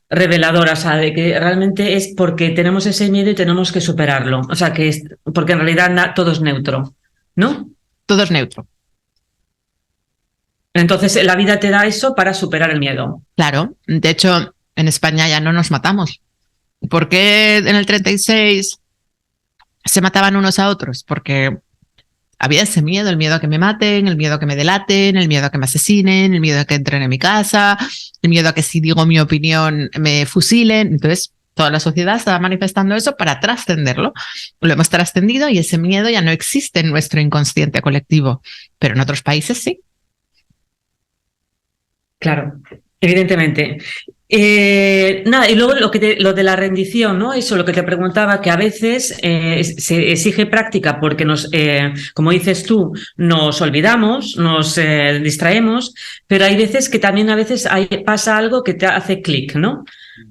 reveladora, o sea, de que realmente es porque tenemos ese miedo y tenemos que superarlo. O sea, que es porque en realidad todo es neutro, ¿no?
Todo es neutro.
Entonces, la vida te da eso para superar el miedo.
Claro. De hecho, en España ya no nos matamos. ¿Por qué en el 36 se mataban unos a otros? Porque había ese miedo, el miedo a que me maten, el miedo a que me delaten, el miedo a que me asesinen, el miedo a que entren en mi casa, el miedo a que si digo mi opinión me fusilen. Entonces, toda la sociedad estaba manifestando eso para trascenderlo. Lo hemos trascendido y ese miedo ya no existe en nuestro inconsciente colectivo, pero en otros países sí.
Claro, evidentemente. Nada, y luego lo de la rendición, ¿no? Eso, lo que te preguntaba, que a veces se exige práctica porque como dices tú, nos olvidamos, nos distraemos, pero hay veces que también pasa algo que te hace clic, ¿no?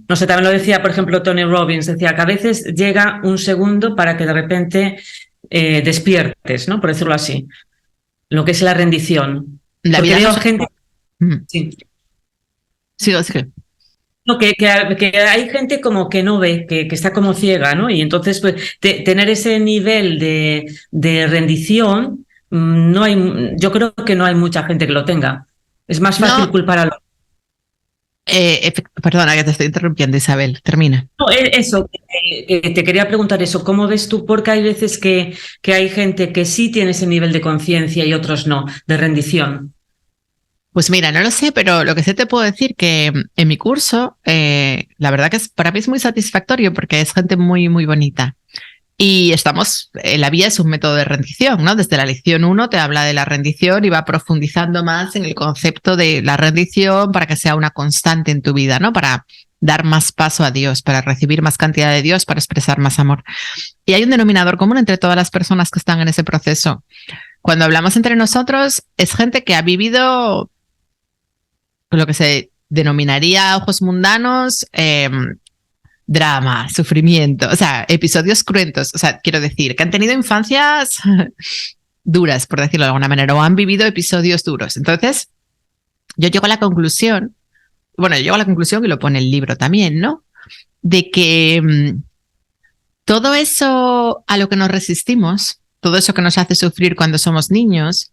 No sé, también lo decía, por ejemplo, Tony Robbins, decía que a veces llega un segundo para que de repente despiertes, ¿no? Por decirlo así, lo que es la rendición.
La
Porque
vida
veo
no...
gente... Sí.
Sigo, sigo.
No, que hay gente como que no ve, que está como ciega, ¿no? Y entonces, pues, tener ese nivel de rendición, yo creo que no hay mucha gente que lo tenga. Es más fácil
No,
culpar a los...
perdona que te estoy interrumpiendo, Isabel. Termina.
No, eso, que te quería preguntar eso, ¿cómo ves tú? Porque hay veces que hay gente que sí tiene ese nivel de conciencia y otros no, de rendición.
Pues mira, no lo sé, pero lo que sí te puedo decir que en mi curso, la verdad que para mí es muy satisfactorio porque es gente muy, muy bonita. Y la vía es un método de rendición, ¿no? Desde la lección 1 te habla de la rendición y va profundizando más en el concepto de la rendición para que sea una constante en tu vida, ¿no? Para dar más paso a Dios, para recibir más cantidad de Dios, para expresar más amor. Y hay un denominador común entre todas las personas que están en ese proceso. Cuando hablamos entre nosotros, es gente que ha vivido lo que se denominaría a ojos mundanos, drama, sufrimiento, o sea, episodios cruentos, o sea, quiero decir, que han tenido infancias duras, por decirlo de alguna manera, o han vivido episodios duros. Entonces, yo llego a la conclusión, y lo pone el libro también, ¿no? De que todo eso a lo que nos resistimos, todo eso que nos hace sufrir cuando somos niños,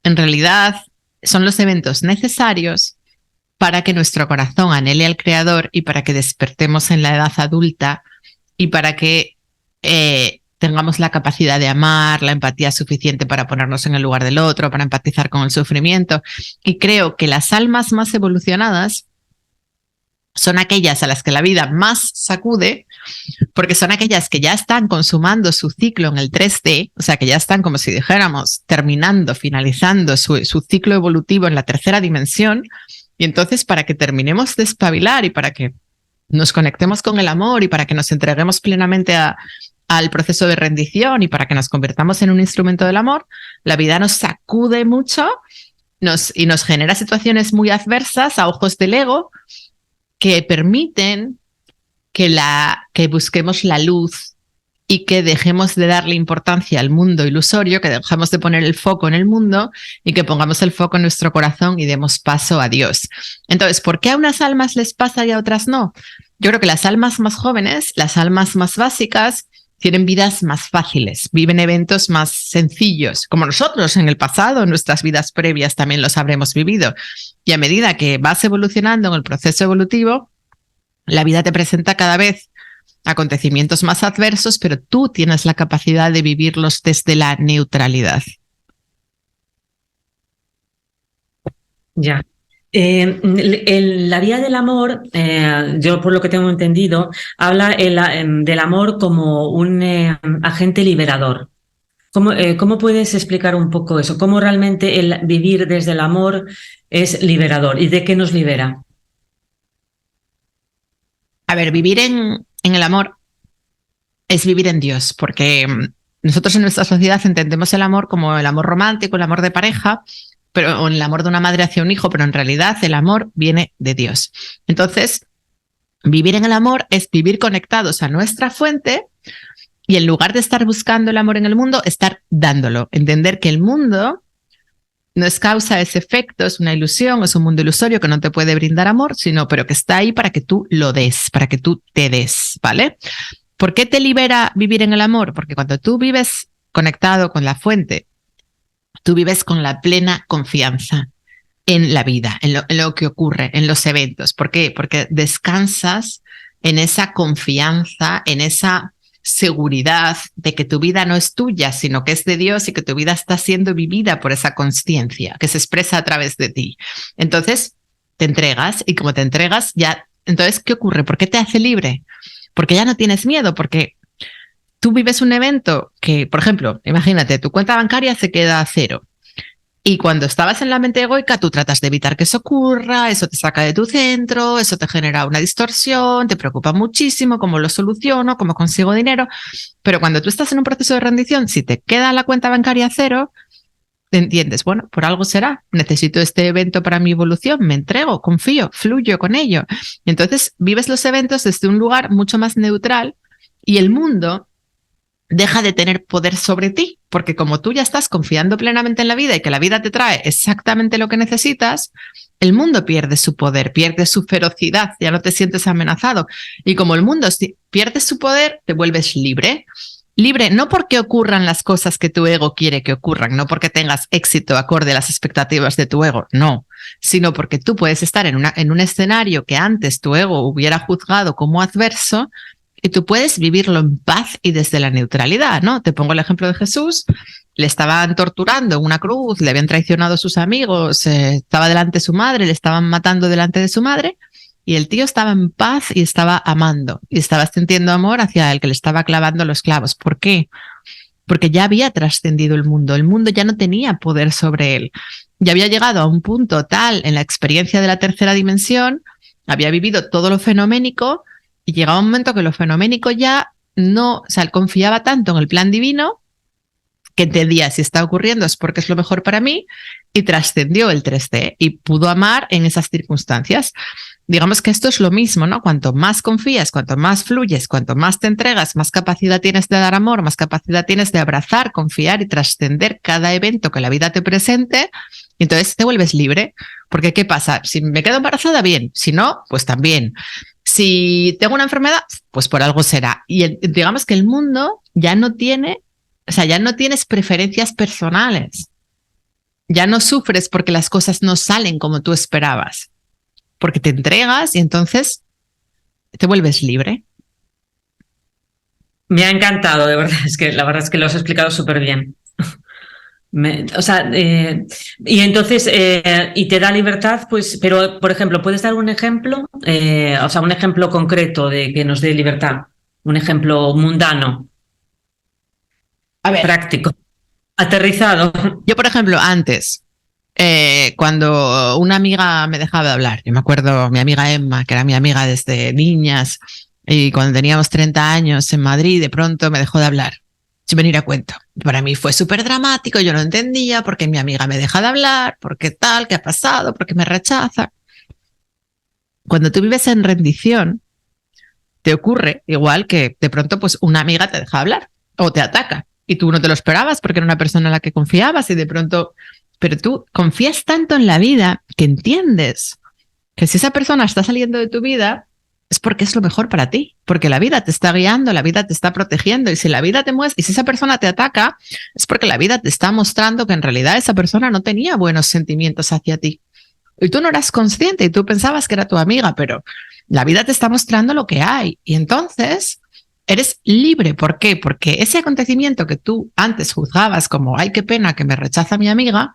en realidad son los eventos necesarios para que nuestro corazón anhele al Creador y para que despertemos en la edad adulta y para que tengamos la capacidad de amar, la empatía suficiente para ponernos en el lugar del otro, para empatizar con el sufrimiento. Y creo que las almas más evolucionadas son aquellas a las que la vida más sacude, porque son aquellas que ya están consumando su ciclo en el 3D, o sea, que ya están, como si dijéramos, terminando, finalizando su ciclo evolutivo en la tercera dimensión. Y entonces, para que terminemos de espabilar y para que nos conectemos con el amor y para que nos entreguemos plenamente al proceso de rendición y para que nos convirtamos en un instrumento del amor, la vida nos sacude mucho y nos genera situaciones muy adversas a ojos del ego que permiten que busquemos la luz y que dejemos de darle importancia al mundo ilusorio, que dejemos de poner el foco en el mundo y que pongamos el foco en nuestro corazón y demos paso a Dios. Entonces, ¿por qué a unas almas les pasa y a otras no? Yo creo que las almas más jóvenes, las almas más básicas, tienen vidas más fáciles, viven eventos más sencillos, como nosotros en el pasado, en nuestras vidas previas también los habremos vivido. Y a medida que vas evolucionando en el proceso evolutivo, la vida te presenta cada vez acontecimientos más adversos, pero tú tienes la capacidad de vivirlos desde la neutralidad.
Ya. La vía del amor, yo por lo que tengo entendido, habla del amor como un agente liberador. ¿Cómo puedes explicar un poco eso? ¿Cómo realmente el vivir desde el amor es liberador? ¿Y de qué nos libera?
A ver, vivir en el amor es vivir en Dios, porque nosotros en nuestra sociedad entendemos el amor como el amor romántico, el amor de pareja, o el amor de una madre hacia un hijo, pero en realidad el amor viene de Dios. Entonces, vivir en el amor es vivir conectados a nuestra fuente y en lugar de estar buscando el amor en el mundo, estar dándolo. Entender que el mundo no es causa, es efecto, es una ilusión, es un mundo ilusorio que no te puede brindar amor, pero que está ahí para que tú lo des, para que tú te des, ¿vale? ¿Por qué te libera vivir en el amor? Porque cuando tú vives conectado con la fuente, tú vives con la plena confianza en la vida, en lo que ocurre, en los eventos. ¿Por qué? Porque descansas en esa confianza, en esa seguridad de que tu vida no es tuya, sino que es de Dios y que tu vida está siendo vivida por esa consciencia que se expresa a través de ti. Entonces, te entregas y como te entregas, ya, entonces, ¿qué ocurre? ¿Por qué te hace libre? Porque ya no tienes miedo, porque tú vives un evento que, por ejemplo, imagínate, tu cuenta bancaria se queda a cero. Y cuando estabas en la mente egoica, tú tratas de evitar que eso ocurra, eso te saca de tu centro, eso te genera una distorsión, te preocupa muchísimo cómo lo soluciono, cómo consigo dinero. Pero cuando tú estás en un proceso de rendición, si te queda la cuenta bancaria a cero, entiendes, bueno, por algo será, necesito este evento para mi evolución, me entrego, confío, fluyo con ello. Y entonces vives los eventos desde un lugar mucho más neutral y el mundo deja de tener poder sobre ti, porque como tú ya estás confiando plenamente en la vida y que la vida te trae exactamente lo que necesitas, el mundo pierde su poder, pierde su ferocidad, ya no te sientes amenazado. Y como el mundo pierde su poder, te vuelves libre. Libre no porque ocurran las cosas que tu ego quiere que ocurran, no porque tengas éxito acorde a las expectativas de tu ego, no, sino porque tú puedes estar en un escenario que antes tu ego hubiera juzgado como adverso y tú puedes vivirlo en paz y desde la neutralidad, ¿no? Te pongo el ejemplo de Jesús, le estaban torturando en una cruz, le habían traicionado a sus amigos, estaba delante de su madre, le estaban matando delante de su madre y el tío estaba en paz y estaba amando y estaba sintiendo amor hacia el que le estaba clavando los clavos. ¿Por qué? Porque ya había trascendido el mundo ya no tenía poder sobre él, ya había llegado a un punto tal en la experiencia de la tercera dimensión, había vivido todo lo fenoménico y llegaba un momento que lo fenoménico ya no, o sea, él confiaba tanto en el plan divino que entendía si está ocurriendo es porque es lo mejor para mí y trascendió el 3D y pudo amar en esas circunstancias. Digamos que esto es lo mismo, ¿no? Cuanto más confías, cuanto más fluyes, cuanto más te entregas, más capacidad tienes de dar amor, más capacidad tienes de abrazar, confiar y trascender cada evento que la vida te presente y entonces te vuelves libre. Porque ¿qué pasa? Si me quedo embarazada, bien. Si no, pues también. si tengo una enfermedad, pues por algo será. Y digamos que el mundo ya no tiene, o sea, ya no tienes preferencias personales. Ya no sufres porque las cosas no salen como tú esperabas, porque te entregas y entonces te vuelves libre.
Me ha encantado, de verdad, es que la verdad es que lo has explicado súper bien. O sea, y entonces, y te da libertad, pues, pero, por ejemplo, ¿puedes dar un ejemplo? O sea, un ejemplo concreto de que nos dé libertad, un ejemplo mundano,
A ver,
práctico, aterrizado.
yo, por ejemplo, antes, cuando una amiga me dejaba de hablar, yo me acuerdo mi amiga Emma, que era mi amiga desde niñas, y cuando teníamos 30 años en Madrid, de pronto me dejó de hablar, sin venir a cuento. Para mí fue súper dramático, yo no entendía por qué mi amiga me deja de hablar, por qué tal, qué ha pasado, por qué me rechaza. Cuando tú vives en rendición, te ocurre igual que de pronto pues una amiga te deja de hablar o te ataca y tú no te lo esperabas porque era una persona en la que confiabas y de pronto, pero tú confías tanto en la vida que entiendes que si esa persona está saliendo de tu vida es porque es lo mejor para ti, porque la vida te está guiando, la vida te está protegiendo y si la vida te muestra y si esa persona te ataca es porque la vida te está mostrando que en realidad esa persona no tenía buenos sentimientos hacia ti. Y tú no eras consciente y tú pensabas que era tu amiga, pero la vida te está mostrando lo que hay. Y entonces eres libre. ¿Por qué? Porque ese acontecimiento que tú antes juzgabas como, ay, qué pena que me rechaza mi amiga,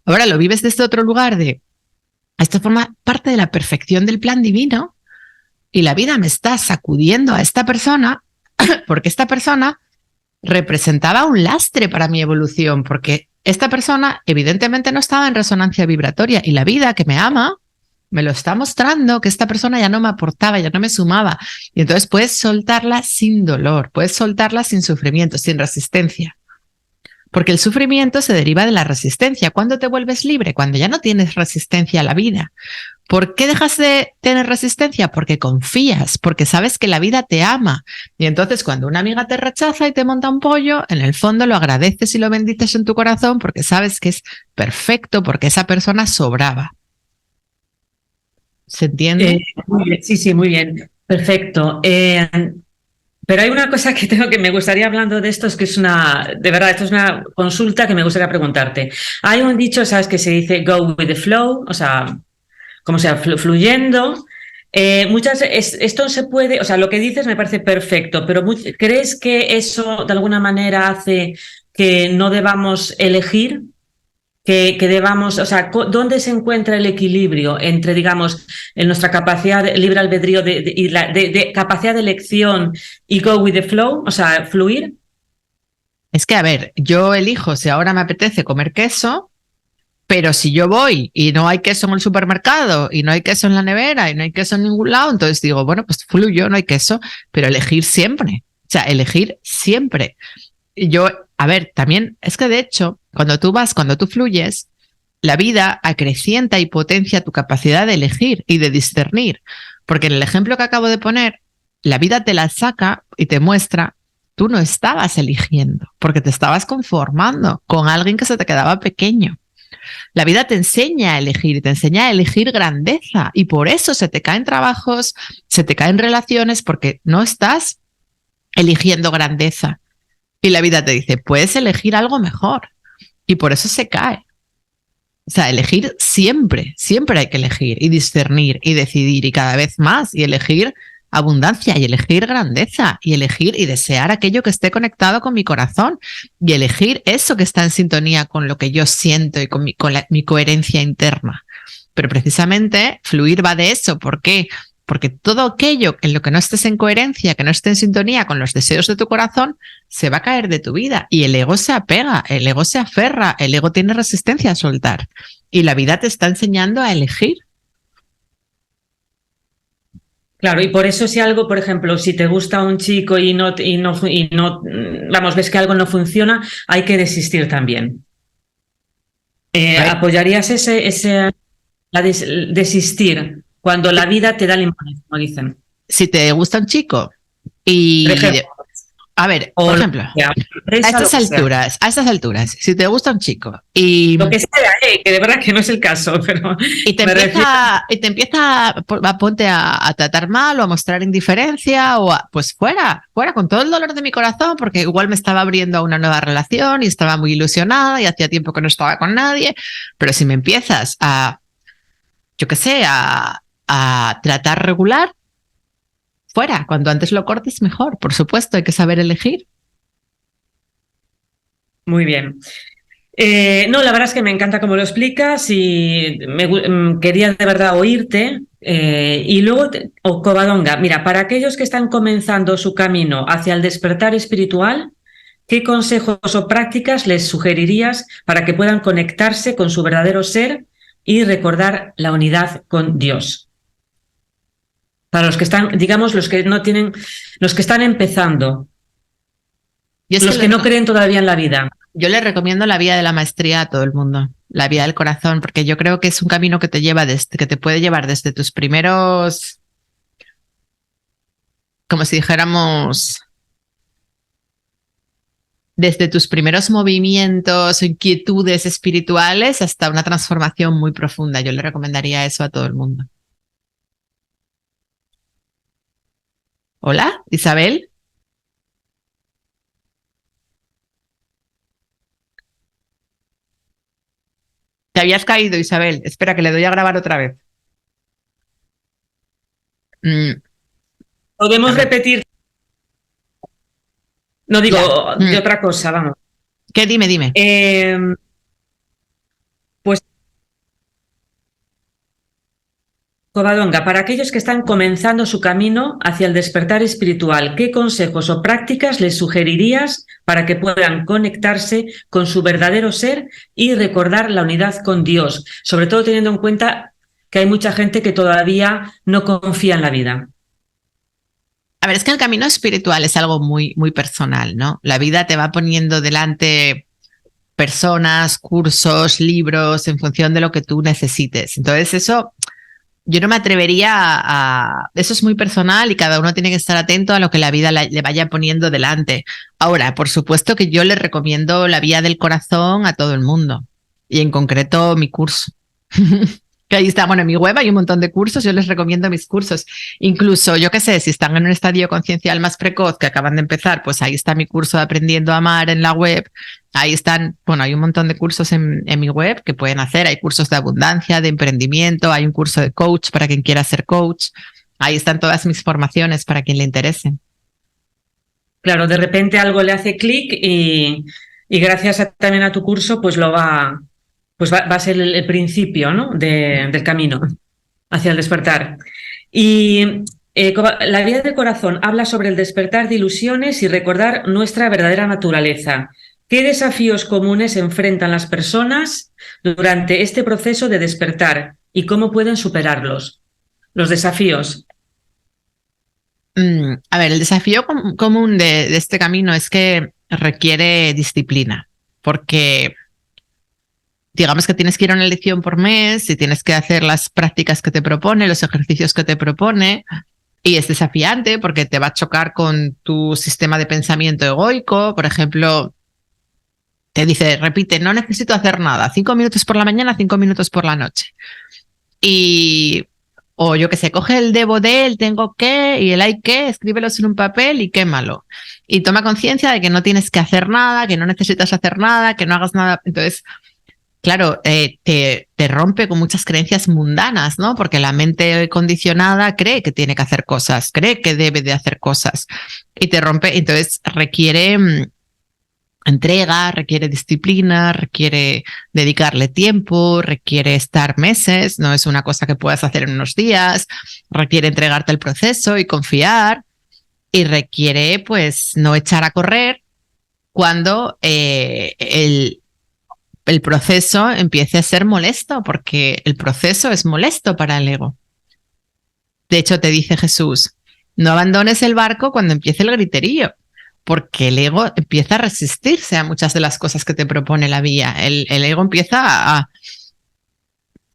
ahora lo vives desde otro lugar de, esto forma parte de la perfección del plan divino y la vida me está sacudiendo a esta persona porque esta persona representaba un lastre para mi evolución, porque esta persona evidentemente no estaba en resonancia vibratoria y la vida que me ama me lo está mostrando que esta persona ya no me aportaba, ya no me sumaba. Y entonces puedes soltarla sin dolor, puedes soltarla sin sufrimiento, sin resistencia. Porque el sufrimiento se deriva de la resistencia. ¿Cuándo te vuelves libre? Cuando ya no tienes resistencia a la vida. ¿Por qué dejas de tener resistencia? Porque confías, porque sabes que la vida te ama. Y entonces cuando una amiga te rechaza y te monta un pollo, en el fondo lo agradeces y lo bendices en tu corazón porque sabes que es perfecto, porque esa persona sobraba. ¿Se entiende?
Muy bien, sí, sí, muy bien, perfecto. Pero hay una cosa que tengo que me gustaría hablando de esto, es que es una, de verdad, esto es una consulta que me gustaría preguntarte. Hay un dicho, ¿sabes? Que se dice go with the flow, o sea, como sea, fluyendo. Esto se puede, o sea, lo que dices me parece perfecto, pero ¿crees que eso de alguna manera hace que no debamos elegir? Que debamos, o sea, ¿dónde se encuentra el equilibrio entre, digamos, en nuestra capacidad de libre albedrío de capacidad de elección y go with the flow, o sea, fluir?
Es que, a ver, yo elijo si ahora me apetece comer queso, pero si yo voy y no hay queso en el supermercado y no hay queso en la nevera y no hay queso en ningún lado, entonces digo, bueno, pues fluyo, no hay queso, pero elegir siempre. O sea, elegir siempre. Y yo, a ver, también es que de hecho, cuando tú fluyes, la vida acrecienta y potencia tu capacidad de elegir y de discernir. Porque en el ejemplo que acabo de poner, la vida te la saca y te muestra, tú no estabas eligiendo, porque te estabas conformando con alguien que se te quedaba pequeño. La vida te enseña a elegir, te enseña a elegir grandeza y por eso se te caen trabajos, se te caen relaciones porque no estás eligiendo grandeza. Y la vida te dice, puedes elegir algo mejor y por eso se cae. O sea, elegir siempre, siempre hay que elegir y discernir y decidir y cada vez más y elegir abundancia y elegir grandeza y elegir y desear aquello que esté conectado con mi corazón y elegir eso que está en sintonía con lo que yo siento y con mi coherencia interna. Pero precisamente fluir va de eso. ¿Por qué? Porque todo aquello en lo que no estés en coherencia, que no esté en sintonía con los deseos de tu corazón, se va a caer de tu vida y el ego se apega, el ego se aferra, el ego tiene resistencia a soltar y la vida te está enseñando a elegir.
Claro, y por eso si algo, por ejemplo, si te gusta un chico vamos, ves que algo no funciona, hay que desistir también. ¿Apoyarías desistir cuando la vida te da limones, como dicen?
Si te gusta un chico
Por
y
ejemplo,
A ver,
O
por
lo
ejemplo,
que sea, empresa, lo que sea.
a estas alturas, si te gusta un chico y
Lo que sea, que de verdad que no es el caso, pero
Y te
me refiero.
empieza a ponte a tratar mal o a mostrar indiferencia pues fuera con todo el dolor de mi corazón, porque igual me estaba abriendo a una nueva relación y estaba muy ilusionada y hacía tiempo que no estaba con nadie, pero si me empiezas yo qué sé, a tratar regular, fuera, cuando antes lo cortes mejor, por supuesto, hay que saber elegir.
Muy bien. No, la verdad es que me encanta cómo lo explicas y quería de verdad oírte. Y luego, Covadonga, mira, para aquellos que están comenzando su camino hacia el despertar espiritual, ¿qué consejos o prácticas les sugerirías para que puedan conectarse con su verdadero ser y recordar la unidad con Dios? Para los que están, digamos, los que no tienen, los que están empezando,
Y es que
los que no creen todavía en la vida.
yo le recomiendo la vía de la maestría a todo el mundo, la vía del corazón, porque yo creo que es un camino que te lleva que te puede llevar desde tus primeros, como si dijéramos, desde tus primeros movimientos o inquietudes espirituales hasta una transformación muy profunda. Yo le recomendaría eso a todo el mundo. Hola, Isabel. Te habías caído, Isabel. Espera, que le doy a grabar otra vez. A
Podemos
ver.
repetir, no digo
Ya.
de otra cosa, vamos.
¿Qué? Dime.
Eh, pues, Covadonga, para aquellos que están comenzando su camino hacia el despertar espiritual, ¿qué consejos o prácticas les sugerirías para que puedan conectarse con su verdadero ser y recordar la unidad con Dios? Sobre todo teniendo en cuenta que hay mucha gente que todavía no confía en la vida.
A ver, es que el camino espiritual es algo muy, muy personal, ¿no? La vida te va poniendo delante personas, cursos, libros, en función de lo que tú necesites. Entonces, eso yo no me atrevería Eso es muy personal y cada uno tiene que estar atento a lo que la vida le vaya poniendo delante. Ahora, por supuesto que yo le recomiendo la vía del corazón a todo el mundo y en concreto mi curso. Que ahí está, bueno, en mi web hay un montón de cursos, yo les recomiendo mis cursos. Incluso, yo qué sé, si están en un estadio conciencial más precoz que acaban de empezar, pues ahí está mi curso de Aprendiendo a Amar en la web. Ahí están, bueno, hay un montón de cursos en mi web que pueden hacer. Hay cursos de abundancia, de emprendimiento, hay un curso de coach para quien quiera ser coach. Ahí están todas mis formaciones para quien le interese.
Claro, de repente algo le hace clic y gracias también a tu curso, pues va a ser el principio, ¿no? Del camino hacia el despertar. Y la vía del corazón habla sobre el despertar de ilusiones y recordar nuestra verdadera naturaleza. ¿Qué desafíos comunes enfrentan las personas durante este proceso de despertar y cómo pueden superarlos? Los desafíos.
A ver, el desafío común de este camino es que requiere disciplina, porque digamos que tienes que ir a una lección por mes y tienes que hacer las prácticas que te propone, los ejercicios que te propone. Y es desafiante porque te va a chocar con tu sistema de pensamiento egoico. Por ejemplo, te dice, repite, no necesito hacer nada. 5 minutos por la mañana, 5 minutos por la noche. O yo que sé, coge el debo de, el tengo que y el hay que, escríbelos en un papel y quémalo. Y toma conciencia de que no tienes que hacer nada, que no necesitas hacer nada, que no hagas nada. Entonces, claro, te rompe con muchas creencias mundanas, ¿no? Porque la mente condicionada cree que tiene que hacer cosas, cree que debe de hacer cosas y te rompe. Entonces requiere entrega, requiere disciplina, requiere dedicarle tiempo, requiere estar meses, no es una cosa que puedas hacer en unos días, requiere entregarte el proceso y confiar y requiere pues no echar a correr cuando el proceso empiece a ser molesto, porque el proceso es molesto para el ego. De hecho, te dice Jesús, no abandones el barco cuando empiece el griterío, porque el ego empieza a resistirse a muchas de las cosas que te propone la vía. El ego empieza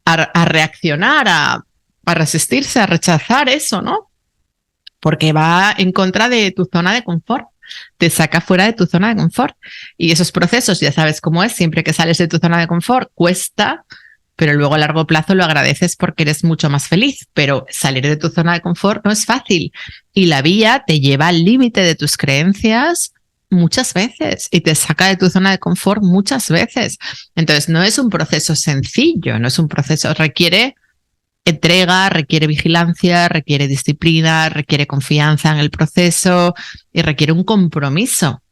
a reaccionar, a resistirse, a rechazar eso, ¿no? Porque va en contra de tu zona de confort. te saca fuera de tu zona de confort. Y esos procesos, ya sabes cómo es, siempre que sales de tu zona de confort, cuesta, pero luego a largo plazo lo agradeces porque eres mucho más feliz. Pero salir de tu zona de confort no es fácil. Y la vía te lleva al límite de tus creencias muchas veces y te saca de tu zona de confort muchas veces. Entonces no es un proceso sencillo, no es un proceso, requiere entrega, requiere vigilancia, requiere disciplina, requiere confianza en el proceso y requiere un compromiso.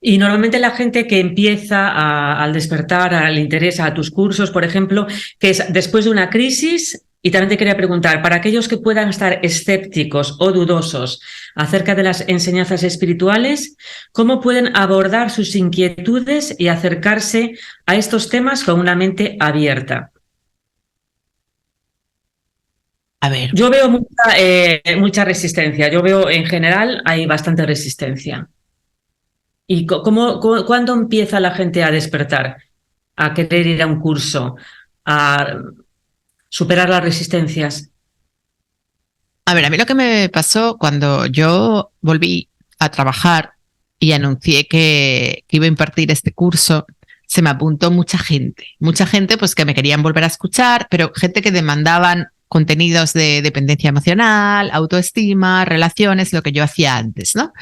Y normalmente la gente que empieza al despertar, al interés, a tus cursos, por ejemplo, que es después de una crisis, y también te quería preguntar, para aquellos que puedan estar escépticos o dudosos acerca de las enseñanzas espirituales, ¿cómo pueden abordar sus inquietudes y acercarse a estos temas con una mente abierta?
A ver.
Yo veo mucha resistencia, yo veo en general hay bastante resistencia. ¿Y cuándo empieza la gente a despertar, a querer ir a un curso, a superar las resistencias?
A ver, a mí lo que me pasó cuando yo volví a trabajar y anuncié que iba a impartir este curso, se me apuntó mucha gente pues que me querían volver a escuchar, pero gente que demandaban contenidos de dependencia emocional, autoestima, relaciones, lo que yo hacía antes, ¿no?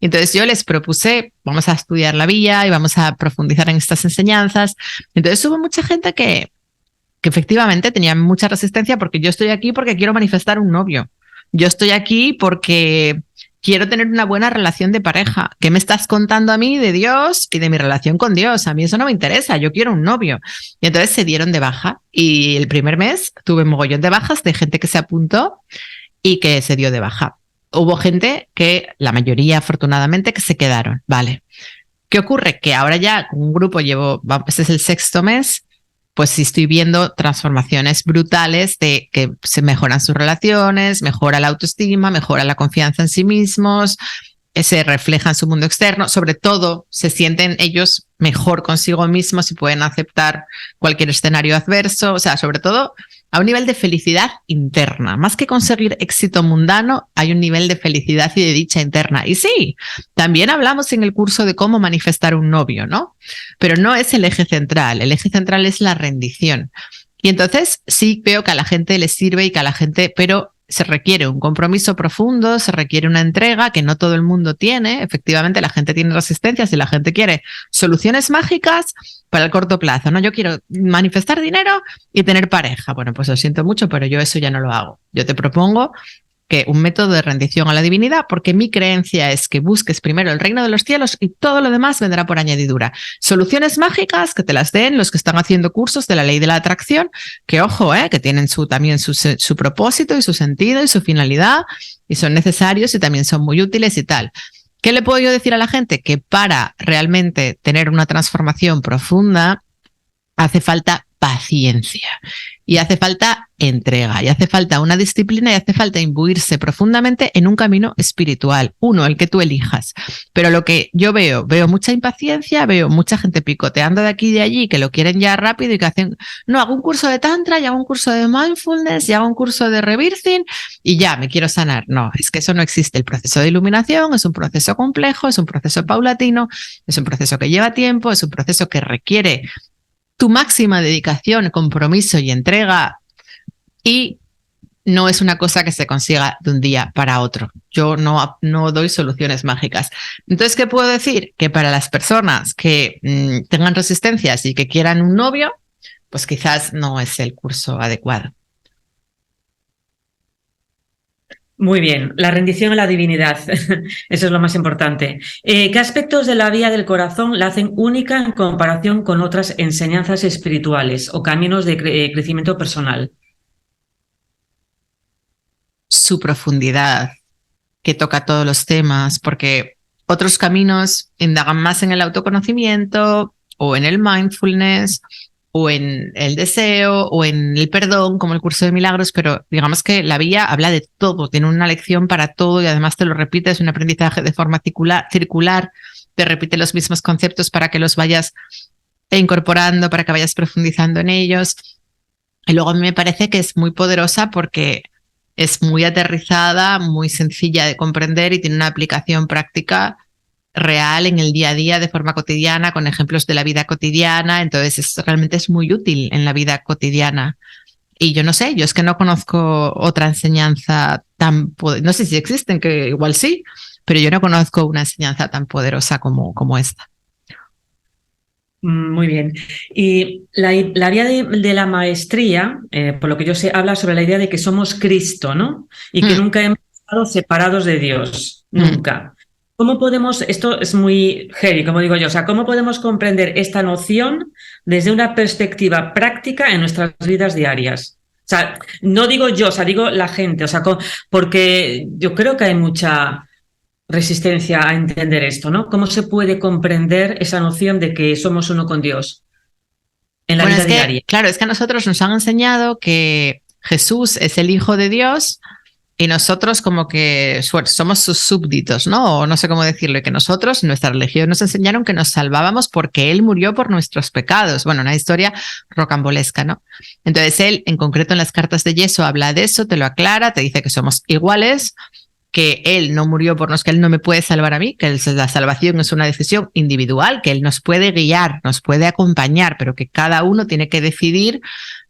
Entonces yo les propuse, vamos a estudiar la vía y vamos a profundizar en estas enseñanzas. Entonces hubo mucha gente que efectivamente tenía mucha resistencia porque yo estoy aquí porque quiero manifestar un novio. Yo estoy aquí porque quiero tener una buena relación de pareja. ¿Qué me estás contando a mí de Dios y de mi relación con Dios? A mí eso no me interesa, yo quiero un novio. Y entonces se dieron de baja y el primer mes tuve mogollón de bajas de gente que se apuntó y que se dio de baja. Hubo gente que, la mayoría afortunadamente, que se quedaron. Vale. ¿Qué ocurre? Que ahora ya con un grupo este es el 6º mes, pues sí estoy viendo transformaciones brutales de que se mejoran sus relaciones, mejora la autoestima, mejora la confianza en sí mismos, se refleja en su mundo externo, sobre todo se sienten ellos mejor consigo mismos y pueden aceptar cualquier escenario adverso, o sea, sobre todo a un nivel de felicidad interna. Más que conseguir éxito mundano, hay un nivel de felicidad y de dicha interna. Y sí, también hablamos en el curso de cómo manifestar un novio, ¿no? Pero no es el eje central es la rendición. Y entonces sí veo que a la gente le sirve y que a la gente, pero se requiere un compromiso profundo, se requiere una entrega que no todo el mundo tiene. Efectivamente, la gente tiene resistencias y la gente quiere soluciones mágicas para el corto plazo, ¿no? Yo quiero manifestar dinero y tener pareja. Bueno, pues lo siento mucho, pero yo eso ya no lo hago. Yo te propongo que un método de rendición a la divinidad, porque mi creencia es que busques primero el reino de los cielos y todo lo demás vendrá por añadidura. Soluciones mágicas que te las den los que están haciendo cursos de la ley de la atracción, que ojo, que tienen también su propósito y su sentido y su finalidad y son necesarios y también son muy útiles y tal. ¿Qué le puedo yo decir a la gente? Que para realmente tener una transformación profunda hace falta paciencia y hace falta entrega y hace falta una disciplina y hace falta imbuirse profundamente en un camino espiritual, el que tú elijas. Pero lo que yo veo mucha impaciencia, veo mucha gente picoteando de aquí y de allí que lo quieren ya rápido y que hacen, no, hago un curso de tantra, y hago un curso de mindfulness, y hago un curso de rebirthing y ya me quiero sanar. No, es que eso no existe. El proceso de iluminación es un proceso complejo, es un proceso paulatino, es un proceso que lleva tiempo, es un proceso que requiere tu máxima dedicación, compromiso y entrega, y no es una cosa que se consiga de un día para otro. Yo no doy soluciones mágicas. Entonces, ¿qué puedo decir? Que para las personas que tengan resistencias y que quieran un novio, pues quizás no es el curso adecuado.
Muy bien, la rendición a la divinidad, eso es lo más importante. ¿Qué aspectos de la vía del corazón la hacen única en comparación con otras enseñanzas espirituales o caminos de crecimiento personal?
Su profundidad, que toca todos los temas, porque otros caminos indagan más en el autoconocimiento o en el mindfulness o en el deseo, o en el perdón, como el curso de milagros, pero digamos que la vía habla de todo, tiene una lección para todo y además te lo repite, es un aprendizaje de forma circular, te repite los mismos conceptos para que los vayas incorporando, para que vayas profundizando en ellos. Y luego a mí me parece que es muy poderosa porque es muy aterrizada, muy sencilla de comprender y tiene una aplicación práctica real en el día a día de forma cotidiana, con ejemplos de la vida cotidiana. Entonces realmente es muy útil en la vida cotidiana. Y yo no sé, yo es que no conozco otra enseñanza no sé si existen, que igual sí, pero yo no conozco una enseñanza tan poderosa como esta.
Muy bien. Y la idea de la maestría, por lo que yo sé, habla sobre la idea de que somos Cristo, ¿no? Y que nunca hemos estado separados de Dios, nunca. ¿Cómo podemos, esto es muy heavy, como digo yo, o sea, cómo podemos comprender esta noción desde una perspectiva práctica en nuestras vidas diarias? O sea, no digo yo, o sea, digo la gente, o sea, porque yo creo que hay mucha resistencia a entender esto, ¿no? ¿Cómo se puede comprender esa noción de que somos uno con Dios en la
Bueno,
vida
es que,
diaria?
claro, es que a nosotros nos han enseñado que Jesús es el Hijo de Dios y nosotros como que somos sus súbditos, ¿no? O no sé cómo decirlo, y que nosotros, en nuestra religión, nos enseñaron que nos salvábamos porque Él murió por nuestros pecados. Bueno, una historia rocambolesca, ¿no? Entonces Él, en concreto en las cartas de Yeso, habla de eso, te lo aclara, te dice que somos iguales, que Él no murió por nosotros, que Él no me puede salvar a mí, que la salvación es una decisión individual, que Él nos puede guiar, nos puede acompañar, pero que cada uno tiene que decidir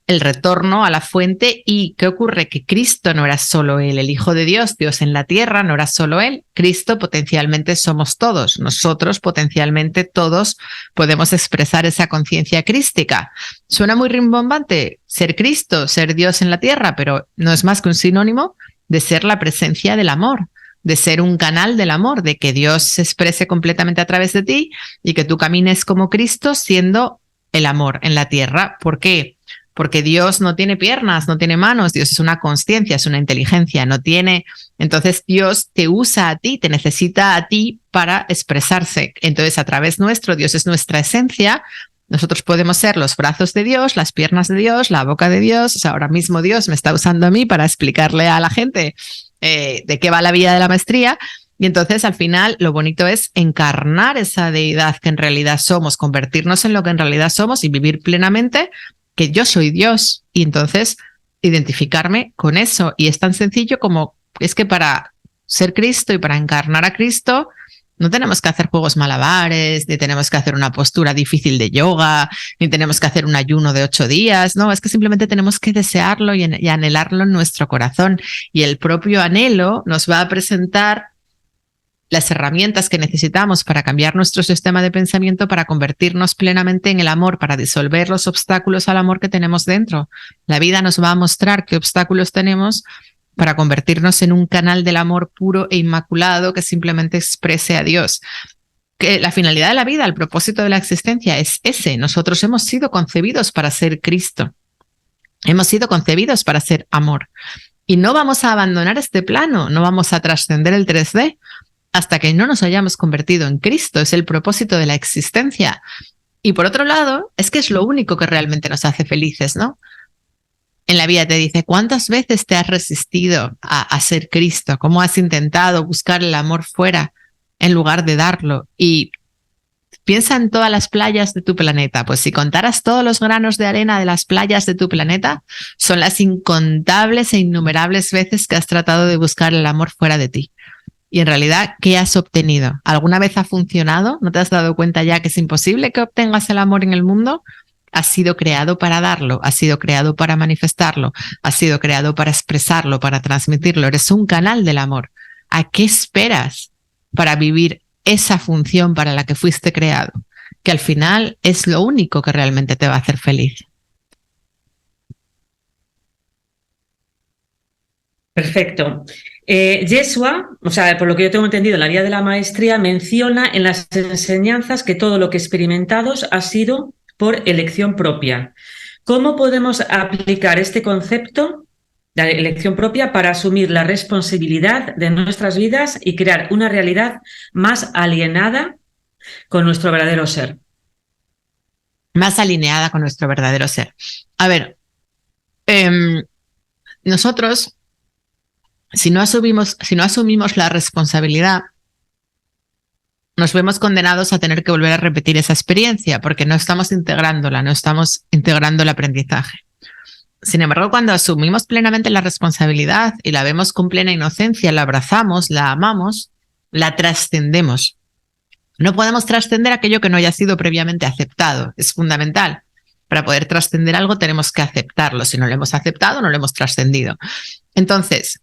el retorno a la fuente. ¿Y qué ocurre? Que Cristo no era solo Él, el Hijo de Dios, Dios en la tierra, no era solo Él. Cristo potencialmente somos todos. Nosotros potencialmente todos podemos expresar esa conciencia crística. Suena muy rimbombante ser Cristo, ser Dios en la tierra, pero no es más que un sinónimo de ser la presencia del amor, de ser un canal del amor, de que Dios se exprese completamente a través de ti y que tú camines como Cristo siendo el amor en la tierra. ¿Por qué? Porque Dios no tiene piernas, no tiene manos, Dios es una consciencia, es una inteligencia, no tiene. Entonces Dios te usa a ti, te necesita a ti para expresarse. Entonces a través nuestro, Dios es nuestra esencia. Nosotros podemos ser los brazos de Dios, las piernas de Dios, la boca de Dios. O sea, ahora mismo Dios me está usando a mí para explicarle a la gente de qué va la vida de la maestría. Y entonces al final lo bonito es encarnar esa deidad que en realidad somos, convertirnos en lo que en realidad somos y vivir plenamente que yo soy Dios. Y entonces identificarme con eso. Y es tan sencillo como es que para ser Cristo y para encarnar a Cristo no tenemos que hacer juegos malabares, ni tenemos que hacer una postura difícil de yoga, ni tenemos que hacer un ayuno de 8 días. No, es que simplemente tenemos que desearlo y anhelarlo en nuestro corazón. Y el propio anhelo nos va a presentar las herramientas que necesitamos para cambiar nuestro sistema de pensamiento, para convertirnos plenamente en el amor, para disolver los obstáculos al amor que tenemos dentro. La vida nos va a mostrar qué obstáculos tenemos para convertirnos en un canal del amor puro e inmaculado que simplemente exprese a Dios. Que la finalidad de la vida, el propósito de la existencia es ese. Nosotros hemos sido concebidos para ser Cristo. Hemos sido concebidos para ser amor. Y no vamos a abandonar este plano, no vamos a trascender el 3D hasta que no nos hayamos convertido en Cristo. Es el propósito de la existencia. Y por otro lado, es que es lo único que realmente nos hace felices, ¿no? En la vida te dice, ¿cuántas veces te has resistido a ser Cristo? ¿Cómo has intentado buscar el amor fuera en lugar de darlo? Y piensa en todas las playas de tu planeta. Pues si contaras todos los granos de arena de las playas de tu planeta, son las incontables e innumerables veces que has tratado de buscar el amor fuera de ti. Y en realidad, ¿qué has obtenido? ¿Alguna vez ha funcionado? ¿No te has dado cuenta ya que es imposible que obtengas el amor en el mundo? Has sido creado para darlo, has sido creado para manifestarlo, has sido creado para expresarlo, para transmitirlo. Eres un canal del amor. ¿A qué esperas para vivir esa función para la que fuiste creado? Que al final es lo único que realmente te va a hacer feliz.
Perfecto. Yeshua, o sea, por lo que yo tengo entendido, en la guía de la maestría menciona en las enseñanzas que todo lo que experimentados ha sido por elección propia. ¿Cómo podemos aplicar este concepto de elección propia para asumir la responsabilidad de nuestras vidas y crear una realidad más alineada con nuestro verdadero ser?
Más alineada con nuestro verdadero ser. A ver, nosotros, si no asumimos la responsabilidad, nos vemos condenados a tener que volver a repetir esa experiencia porque no estamos integrándola, no estamos integrando el aprendizaje. Sin embargo, cuando asumimos plenamente la responsabilidad y la vemos con plena inocencia, la abrazamos, la amamos, la trascendemos. No podemos trascender aquello que no haya sido previamente aceptado. Es fundamental. Para poder trascender algo tenemos que aceptarlo. Si no lo hemos aceptado, no lo hemos trascendido. Entonces,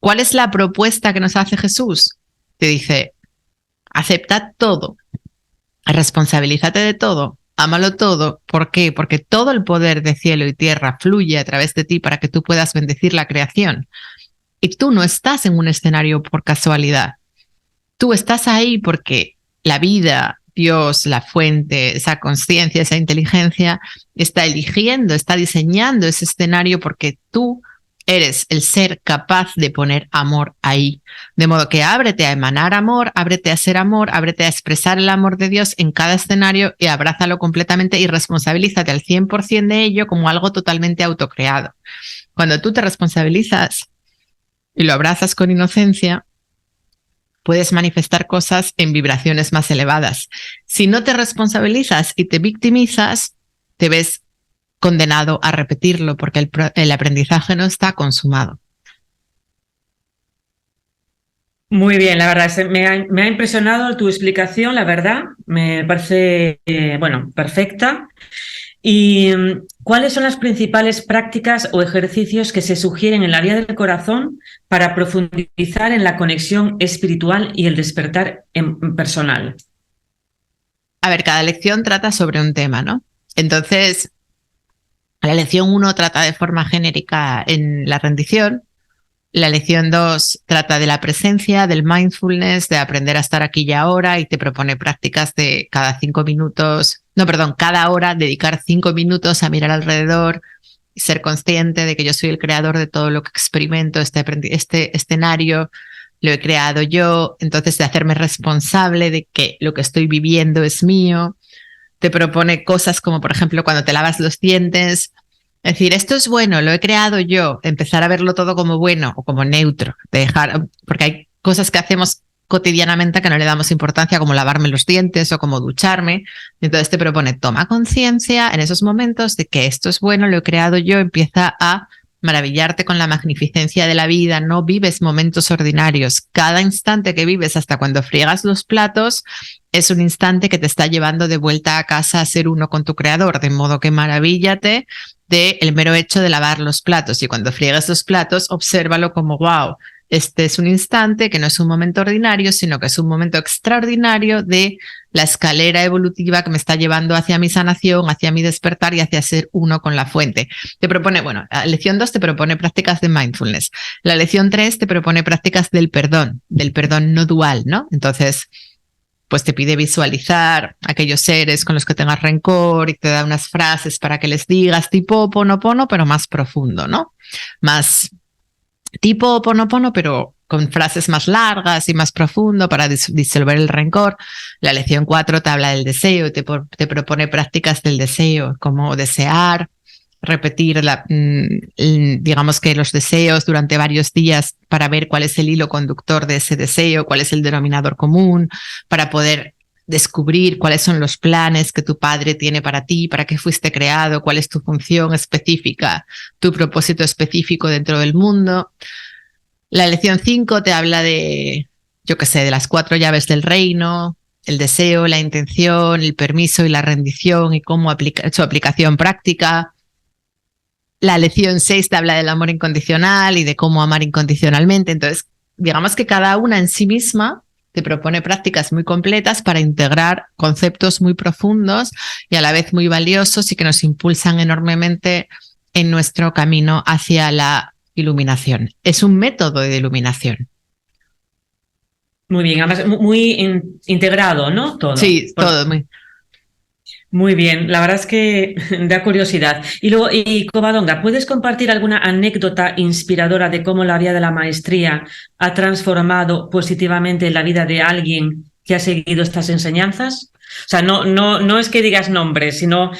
¿cuál es la propuesta que nos hace Jesús? Te dice, acepta todo, responsabilízate de todo, ámalo todo. ¿Por qué? Porque todo el poder de cielo y tierra fluye a través de ti para que tú puedas bendecir la creación. Y tú no estás en un escenario por casualidad. Tú estás ahí porque la vida, Dios, la fuente, esa conciencia, esa inteligencia, está eligiendo, está diseñando ese escenario porque tú eres el ser capaz de poner amor ahí. De modo que ábrete a emanar amor, ábrete a ser amor, ábrete a expresar el amor de Dios en cada escenario y abrázalo completamente y responsabilízate al 100% de ello como algo totalmente autocreado. Cuando tú te responsabilizas y lo abrazas con inocencia, puedes manifestar cosas en vibraciones más elevadas. Si no te responsabilizas y te victimizas, te ves condenado a repetirlo porque el aprendizaje no está consumado.
Muy bien, la verdad, me ha impresionado tu explicación, la verdad, me parece, perfecta. ¿Y cuáles son las principales prácticas o ejercicios que se sugieren en la vía del corazón para profundizar en la conexión espiritual y el despertar personal?
A ver, cada lección trata sobre un tema, ¿no? Entonces, la lección 1 trata de forma genérica en la rendición. La lección 2 trata de la presencia, del mindfulness, de aprender a estar aquí y ahora, y te propone prácticas de cada hora dedicar 5 minutos a mirar alrededor y ser consciente de que yo soy el creador de todo lo que experimento, este escenario lo he creado yo, entonces de hacerme responsable de que lo que estoy viviendo es mío. Te propone cosas como, por ejemplo, cuando te lavas los dientes, es decir, esto es bueno, lo he creado yo, empezar a verlo todo como bueno o como neutro, porque hay cosas que hacemos cotidianamente que no le damos importancia, como lavarme los dientes o como ducharme. Entonces te propone, toma conciencia en esos momentos de que esto es bueno, lo he creado yo, empieza a maravillarte con la magnificencia de la vida, no vives momentos ordinarios. Cada instante que vives hasta cuando friegas los platos es un instante que te está llevando de vuelta a casa a ser uno con tu creador, de modo que maravíllate del mero hecho de lavar los platos, y cuando friegas los platos, obsérvalo como wow, este es un instante que no es un momento ordinario, sino que es un momento extraordinario de la escalera evolutiva que me está llevando hacia mi sanación, hacia mi despertar y hacia ser uno con la fuente. Te propone, la lección 2 te propone prácticas de mindfulness. La lección 3 te propone prácticas del perdón no dual, ¿no? Entonces, pues te pide visualizar aquellos seres con los que tengas rencor y te da unas frases para que les digas tipo Ho'oponopono, pero más profundo, ¿no? Más tipo Ho'oponopono, pero con frases más largas y más profundo para disolver el rencor. La lección 4 te habla del deseo, te propone prácticas del deseo, como desear, repetir digamos que los deseos durante varios días para ver cuál es el hilo conductor de ese deseo, cuál es el denominador común, para poder descubrir cuáles son los planes que tu padre tiene para ti, para qué fuiste creado, cuál es tu función específica, tu propósito específico dentro del mundo. La lección 5 te habla de, de las 4 llaves del reino, el deseo, la intención, el permiso y la rendición y cómo su aplicación práctica. La lección 6 te habla del amor incondicional y de cómo amar incondicionalmente. Entonces, digamos que cada una en sí misma te propone prácticas muy completas para integrar conceptos muy profundos y a la vez muy valiosos y que nos impulsan enormemente en nuestro camino hacia la iluminación. Es un método de iluminación.
Muy bien, además muy integrado, ¿no? Todo.
Sí, todo.
Muy bien, la verdad es que da curiosidad. Y luego, Covadonga, ¿puedes compartir alguna anécdota inspiradora de cómo la vía de la maestría ha transformado positivamente la vida de alguien que ha seguido estas enseñanzas? O sea, no es que digas nombres, sino,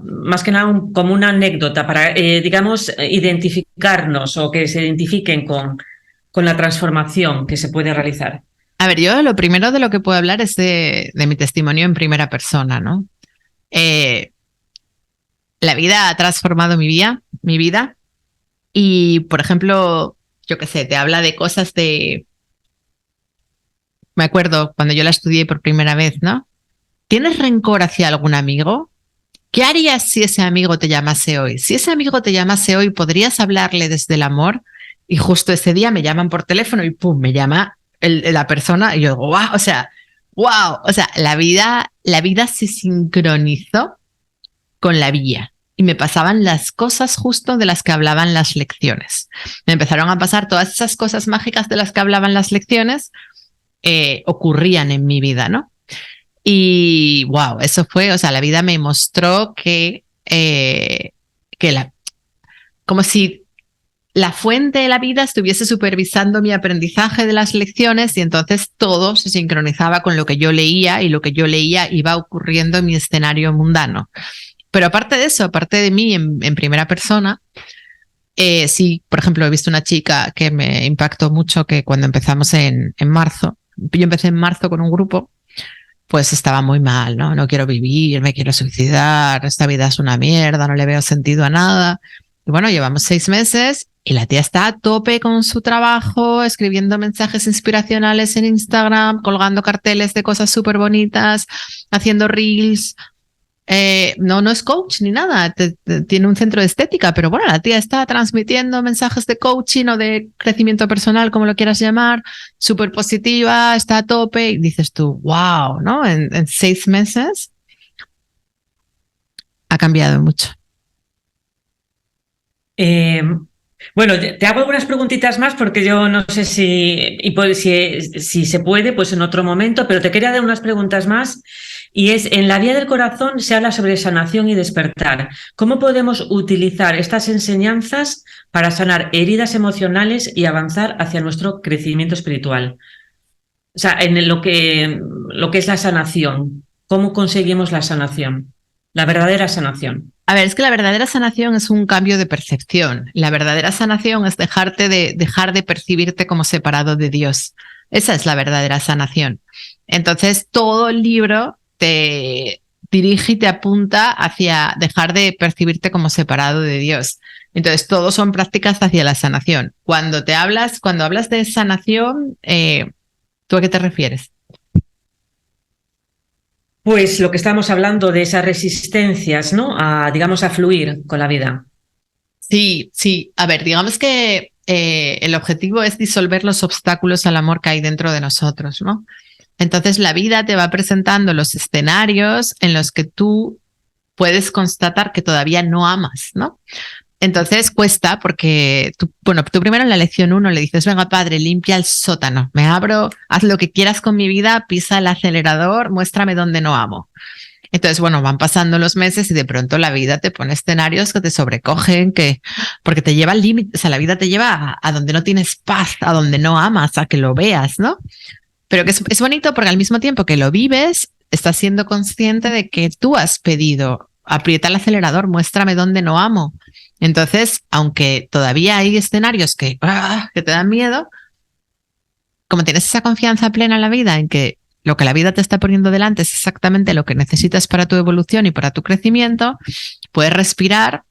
más que nada como una anécdota para, digamos, identificarnos o que se identifiquen con la transformación que se puede realizar.
A ver, yo lo primero de lo que puedo hablar es de mi testimonio en primera persona, ¿no? la vida ha transformado mi vida. Y, por ejemplo, yo qué sé, te habla de cosas de... Me acuerdo cuando yo la estudié por primera vez, ¿no? ¿Tienes rencor hacia algún amigo? ¿Qué harías si ese amigo te llamase hoy? Si ese amigo te llamase hoy, ¿podrías hablarle desde el amor? Y justo ese día me llaman por teléfono y pum, me llama la persona y yo digo, wow, wow, o sea, la vida se sincronizó con la vía y me pasaban las cosas justo de las que hablaban las lecciones. Me empezaron a pasar todas esas cosas mágicas de las que hablaban las lecciones, ocurrían en mi vida, ¿no? Y wow, eso fue, o sea, la vida me mostró como si la fuente de la vida estuviese supervisando mi aprendizaje de las lecciones y entonces todo se sincronizaba con lo que yo leía y lo que yo leía iba ocurriendo en mi escenario mundano. Pero aparte de eso, aparte de mí en primera persona, sí, por ejemplo, he visto una chica que me impactó mucho que cuando empezamos en marzo, yo empecé en marzo con un grupo, pues estaba muy mal, ¿no? No quiero vivir, me quiero suicidar, esta vida es una mierda, no le veo sentido a nada. Y bueno, llevamos 6 meses y la tía está a tope con su trabajo, escribiendo mensajes inspiracionales en Instagram, colgando carteles de cosas súper bonitas, haciendo reels. No es coach ni nada, tiene un centro de estética, pero bueno, la tía está transmitiendo mensajes de coaching o de crecimiento personal, como lo quieras llamar, súper positiva, está a tope y dices tú, wow, ¿no? En 6 meses ha cambiado mucho.
Bueno, te hago algunas preguntitas más porque yo no sé si se puede, pues en otro momento, pero te quería dar unas preguntas más. Y en la vía del corazón se habla sobre sanación y despertar. ¿Cómo podemos utilizar estas enseñanzas para sanar heridas emocionales y avanzar hacia nuestro crecimiento espiritual? O sea, en lo que es la sanación. ¿Cómo conseguimos la sanación? La verdadera sanación.
A ver, es que la verdadera sanación es un cambio de percepción. La verdadera sanación es dejar de percibirte como separado de Dios. Esa es la verdadera sanación. Entonces, todo el libro te dirige y te apunta hacia dejar de percibirte como separado de Dios. Entonces, todo son prácticas hacia la sanación. Cuando hablas de sanación, ¿tú a qué te refieres?
Pues lo que estamos hablando de esas resistencias, ¿no? Digamos, a fluir con la vida.
Sí. A ver, digamos que el objetivo es disolver los obstáculos al amor que hay dentro de nosotros, ¿no? Entonces la vida te va presentando los escenarios en los que tú puedes constatar que todavía no amas, ¿no? Entonces cuesta porque tú primero en la lección 1 le dices, venga padre, limpia el sótano, me abro, haz lo que quieras con mi vida, pisa el acelerador, muéstrame dónde no amo. Entonces, bueno, van pasando los meses y de pronto la vida te pone escenarios que te sobrecogen, porque te lleva al límite, o sea, la vida te lleva a donde no tienes paz, a donde no amas, a que lo veas, ¿no? Pero que es bonito porque al mismo tiempo que lo vives, estás siendo consciente de que tú has pedido, aprieta el acelerador, muéstrame dónde no amo. Entonces, aunque todavía hay escenarios que te dan miedo, como tienes esa confianza plena en la vida, en que lo que la vida te está poniendo delante es exactamente lo que necesitas para tu evolución y para tu crecimiento, puedes respirar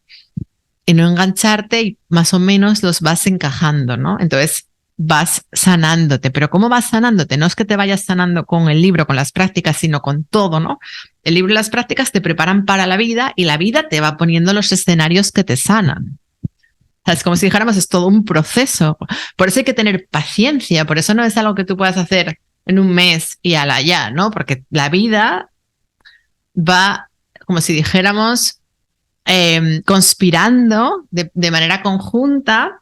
y no engancharte y más o menos los vas encajando, ¿no? Entonces vas sanándote, pero ¿cómo vas sanándote? No es que te vayas sanando con el libro, con las prácticas, sino con todo, ¿no? El libro y las prácticas te preparan para la vida y la vida te va poniendo los escenarios que te sanan. O sea, es como si dijéramos, es todo un proceso. Por eso hay que tener paciencia, por eso no es algo que tú puedas hacer en un mes y a la ya, ¿no? Porque la vida va, como si dijéramos, conspirando de manera conjunta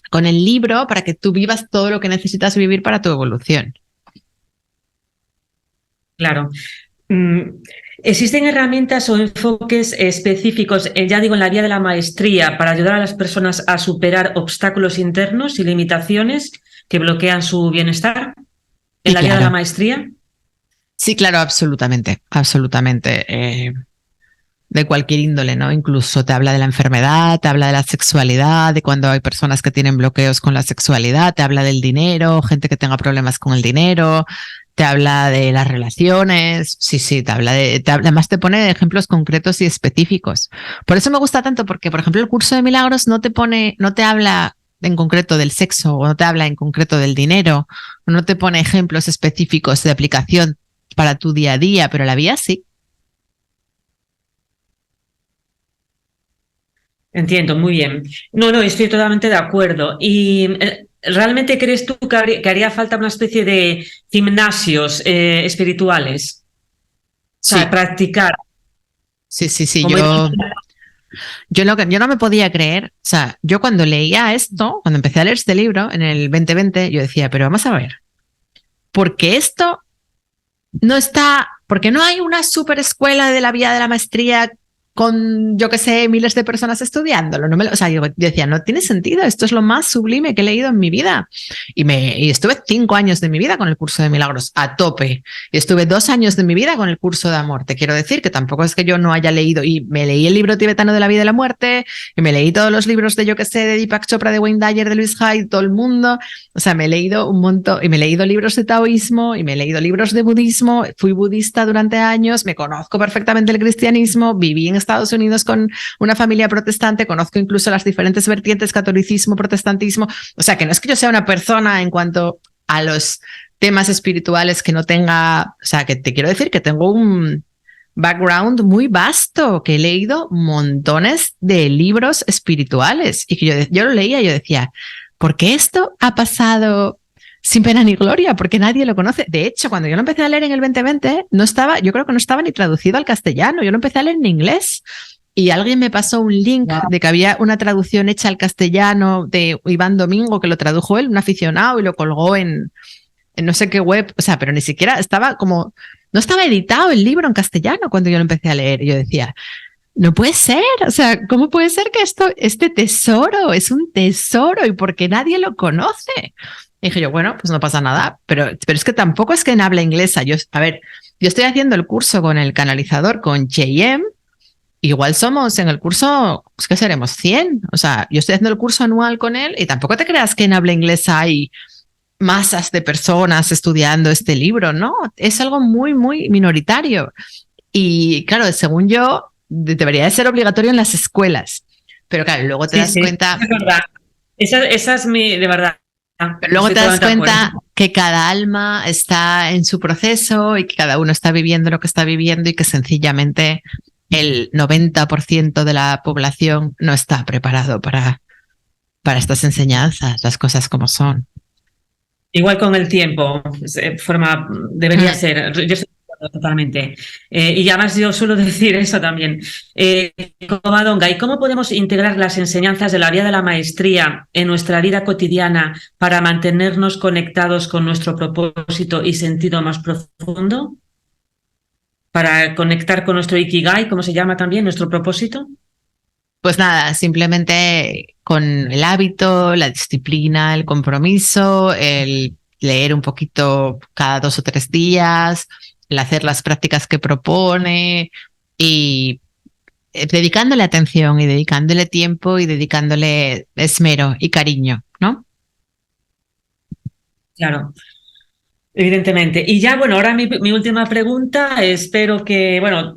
con el libro para que tú vivas todo lo que necesitas vivir para tu evolución.
Claro. ¿Existen herramientas o enfoques específicos, ya digo, en la vía de la maestría, para ayudar a las personas a superar obstáculos internos y limitaciones que bloquean su bienestar? ¿En la vía de la maestría?
Sí, claro, absolutamente, absolutamente. De cualquier índole, ¿no? Incluso te habla de la enfermedad, te habla de la sexualidad, de cuando hay personas que tienen bloqueos con la sexualidad, te habla del dinero, gente que tenga problemas con el dinero, te habla de las relaciones, sí, además te pone ejemplos concretos y específicos. Por eso me gusta tanto, porque, por ejemplo, el curso de milagros no te habla en concreto del sexo, o no te habla en concreto del dinero, o no te pone ejemplos específicos de aplicación para tu día a día, pero la vida sí.
Entiendo, muy bien. No, estoy totalmente de acuerdo. ¿Y realmente crees tú que haría falta una especie de gimnasios espirituales? O sea,
Sí,
practicar.
sí.
Como
Yo no me podía creer, o sea, yo cuando leía esto, cuando empecé a leer este libro en el 2020, yo decía, pero vamos a ver, ¿por qué esto no está, porque no hay una super escuela de la vía de la maestría con, yo qué sé, miles de personas estudiándolo? O sea, yo decía, no tiene sentido, esto es lo más sublime que he leído en mi vida. Y estuve 5 años de mi vida con el curso de milagros, a tope. Y estuve 2 años de mi vida con el curso de amor. Te quiero decir que tampoco es que yo no haya leído, y me leí el libro tibetano de la vida y la muerte, y me leí todos los libros de, yo qué sé, de Deepak Chopra, de Wayne Dyer, de Luis Hay, todo el mundo. O sea, me he leído un montón, y me he leído libros de taoísmo, y me he leído libros de budismo, fui budista durante años, me conozco perfectamente el cristianismo, viví en Estados Unidos con una familia protestante, conozco incluso las diferentes vertientes, catolicismo, protestantismo. O sea, que no es que yo sea una persona en cuanto a los temas espirituales que no tenga, o sea, que te quiero decir que tengo un background muy vasto, que he leído montones de libros espirituales y que yo lo leía y yo decía, ¿por qué esto ha pasado sin pena ni gloria? Porque nadie lo conoce. De hecho, cuando yo lo empecé a leer en el 2020, yo creo que no estaba ni traducido al castellano, yo lo empecé a leer en inglés. Y alguien me pasó un link de que había una traducción hecha al castellano de Iván Domingo, que lo tradujo él, un aficionado, y lo colgó en no sé qué web. O sea, pero ni siquiera estaba como, no estaba editado el libro en castellano cuando yo lo empecé a leer. Y yo decía, no puede ser, o sea, ¿cómo puede ser que este tesoro es un tesoro y porque nadie lo conoce? Y dije yo, bueno, pues no pasa nada, pero es que tampoco es que en habla inglesa. Yo estoy haciendo el curso con el canalizador, con JM. Igual somos en el curso, pues que seremos 100. O sea, yo estoy haciendo el curso anual con él y tampoco te creas que en habla inglesa hay masas de personas estudiando este libro, ¿no? Es algo muy, muy minoritario. Y claro, según yo, debería de ser obligatorio en las escuelas. Pero claro, luego te das cuenta.
es verdad. Esa es de verdad.
Pero luego
Estoy
te das
totalmente de
cuenta
acuerdo.
que cada alma está en su proceso y que cada uno está viviendo lo que está viviendo y que sencillamente el 90% de la población no está preparado para estas enseñanzas, las cosas como son.
Igual con el tiempo, debería ser. Yo estoy de acuerdo totalmente. Y además yo suelo decir eso también. Covadonga, ¿y cómo podemos integrar las enseñanzas de la vía de la maestría en nuestra vida cotidiana para mantenernos conectados con nuestro propósito y sentido más profundo? Para conectar con nuestro Ikigai, ¿cómo se llama también? Nuestro propósito.
Pues nada, simplemente con el hábito, la disciplina, el compromiso, el leer un poquito cada 2 o 3 días, el hacer las prácticas que propone y dedicándole atención y dedicándole tiempo y dedicándole esmero y cariño, ¿no?
Claro. Evidentemente. Y ya, bueno, ahora mi última pregunta, espero que, bueno,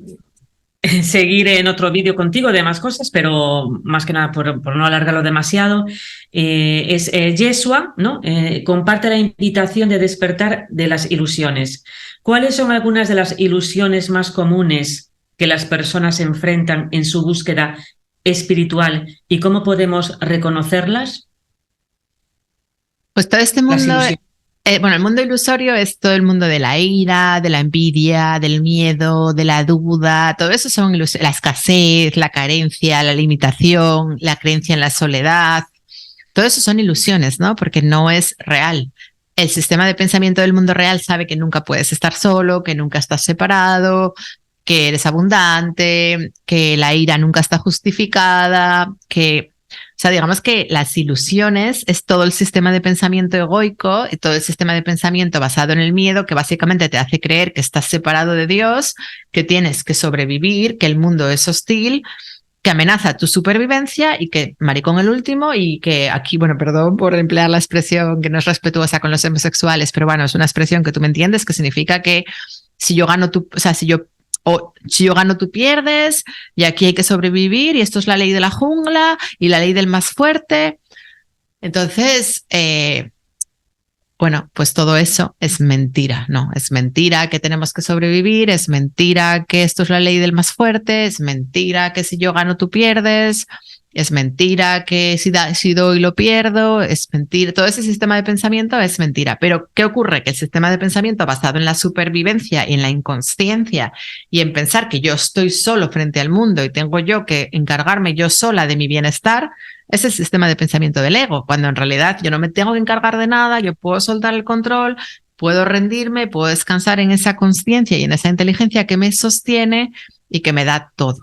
seguir en otro vídeo contigo de más cosas, pero más que nada por no alargarlo demasiado, es Yeshua, ¿no? Comparte la invitación de despertar de las ilusiones. ¿Cuáles son algunas de las ilusiones más comunes que las personas enfrentan en su búsqueda espiritual y cómo podemos reconocerlas?
Pues todo este
Las
mundo,
ilusiones.
bueno, el mundo ilusorio es todo el mundo de la ira, de la envidia, del miedo, de la duda, todo eso son ilusiones, la escasez, la carencia, la limitación, la creencia en la soledad, todo eso son ilusiones, ¿no? Porque no es real. El sistema de pensamiento del mundo real sabe que nunca puedes estar solo, que nunca estás separado, que eres abundante, que la ira nunca está justificada, o sea, digamos que las ilusiones es todo el sistema de pensamiento egoico y todo el sistema de pensamiento basado en el miedo que básicamente te hace creer que estás separado de Dios, que tienes que sobrevivir, que el mundo es hostil que amenaza tu supervivencia y que, maricón el último, y que aquí, bueno, perdón por emplear la expresión que no es respetuosa con los homosexuales, pero bueno, es una expresión que tú me entiendes, que significa que si yo gano tú, o sea, si yo gano tú pierdes, y aquí hay que sobrevivir, y esto es la ley de la jungla y la ley del más fuerte. Entonces, bueno, pues todo eso es mentira, ¿no? Es mentira que tenemos que sobrevivir, es mentira que esto es la ley del más fuerte, es mentira que si yo gano tú pierdes, es mentira que si doy lo pierdo, es mentira. Todo ese sistema de pensamiento es mentira. Pero ¿qué ocurre? Que el sistema de pensamiento basado en la supervivencia y en la inconsciencia y en pensar que yo estoy solo frente al mundo y tengo yo que encargarme yo sola de mi bienestar, es el sistema de pensamiento del ego, cuando en realidad yo no me tengo que encargar de nada, yo puedo soltar el control, puedo rendirme, puedo descansar en esa conciencia y en esa inteligencia que me sostiene y que me da todo.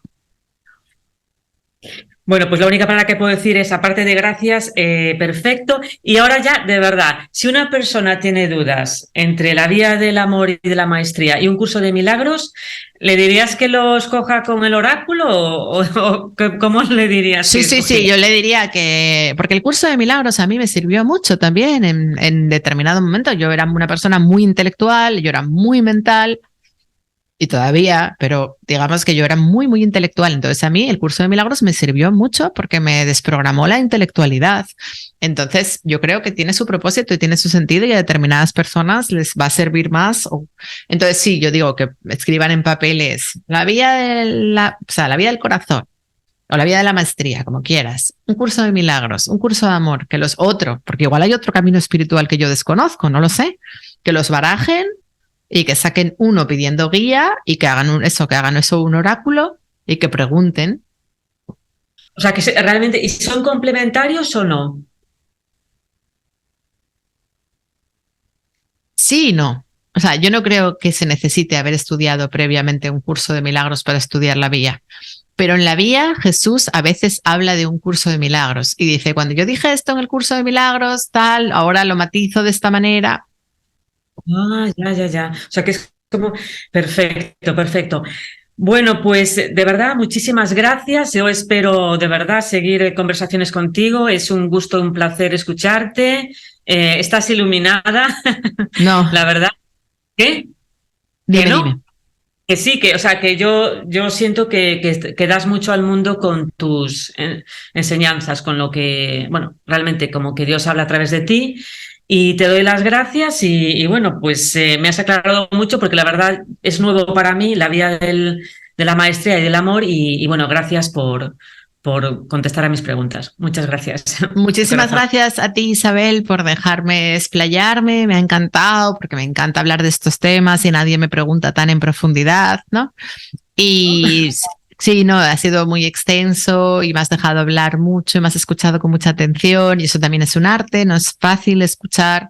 Bueno, pues la única palabra que puedo decir es, aparte de gracias, perfecto. Y ahora ya, de verdad, si una persona tiene dudas entre la vía del amor y de la maestría y un curso de milagros, ¿le dirías que lo escoja con el oráculo o cómo le dirías?
Sí, yo le diría que, porque el curso de milagros a mí me sirvió mucho también en determinado momento. Yo era una persona muy intelectual, yo era muy mental, y todavía, pero digamos que yo era muy intelectual. Entonces a mí el curso de milagros me sirvió mucho porque me desprogramó la intelectualidad. Entonces yo creo que tiene su propósito y tiene su sentido y a determinadas personas les va a servir más. Entonces sí, yo digo que escriban en papeles la vía la vía del corazón o la vía de la maestría, como quieras. Un curso de milagros, un curso de amor, porque igual hay otro camino espiritual que yo desconozco, no lo sé, que los barajen y que saquen uno pidiendo guía y que hagan eso un oráculo y que pregunten.
O sea, que realmente, ¿y son complementarios o no?
Sí y no. O sea, yo no creo que se necesite haber estudiado previamente un curso de milagros para estudiar la vía. Pero en la vía Jesús a veces habla de un curso de milagros y dice, cuando yo dije esto en el curso de milagros, tal, ahora lo matizo de esta manera.
Ah, ya. O sea, que es como perfecto. Bueno, pues de verdad, muchísimas gracias. Yo espero de verdad seguir conversaciones contigo. Es un gusto, un placer escucharte. Estás iluminada,
No,
la verdad. ¿Qué? ¿Que no?
dime.
Que sí, o sea, que yo siento que das mucho al mundo con tus enseñanzas, con lo que, bueno, realmente como que Dios habla a través de ti. Y te doy las gracias y bueno, pues me has aclarado mucho porque la verdad es nuevo para mí la vía de la maestría y del amor y bueno, gracias por contestar a mis preguntas. Muchas gracias.
Muchísimas gracias a ti, Isabel, por dejarme explayarme. Me ha encantado porque me encanta hablar de estos temas y nadie me pregunta tan en profundidad, ¿no? Y sí, no, ha sido muy extenso y me has dejado hablar mucho y me has escuchado con mucha atención y eso también es un arte, no es fácil escuchar.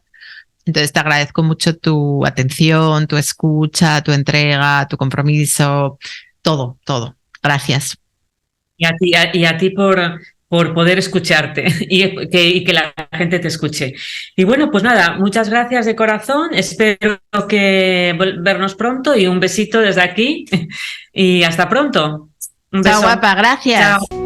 Entonces te agradezco mucho tu atención, tu escucha, tu entrega, tu compromiso, todo. Gracias.
Y a ti por poder escucharte y que la gente te escuche. Y bueno, pues nada, muchas gracias de corazón. Espero que vernos pronto y un besito desde aquí. Y hasta pronto. Un beso.
Chao, guapa, gracias.
Chao.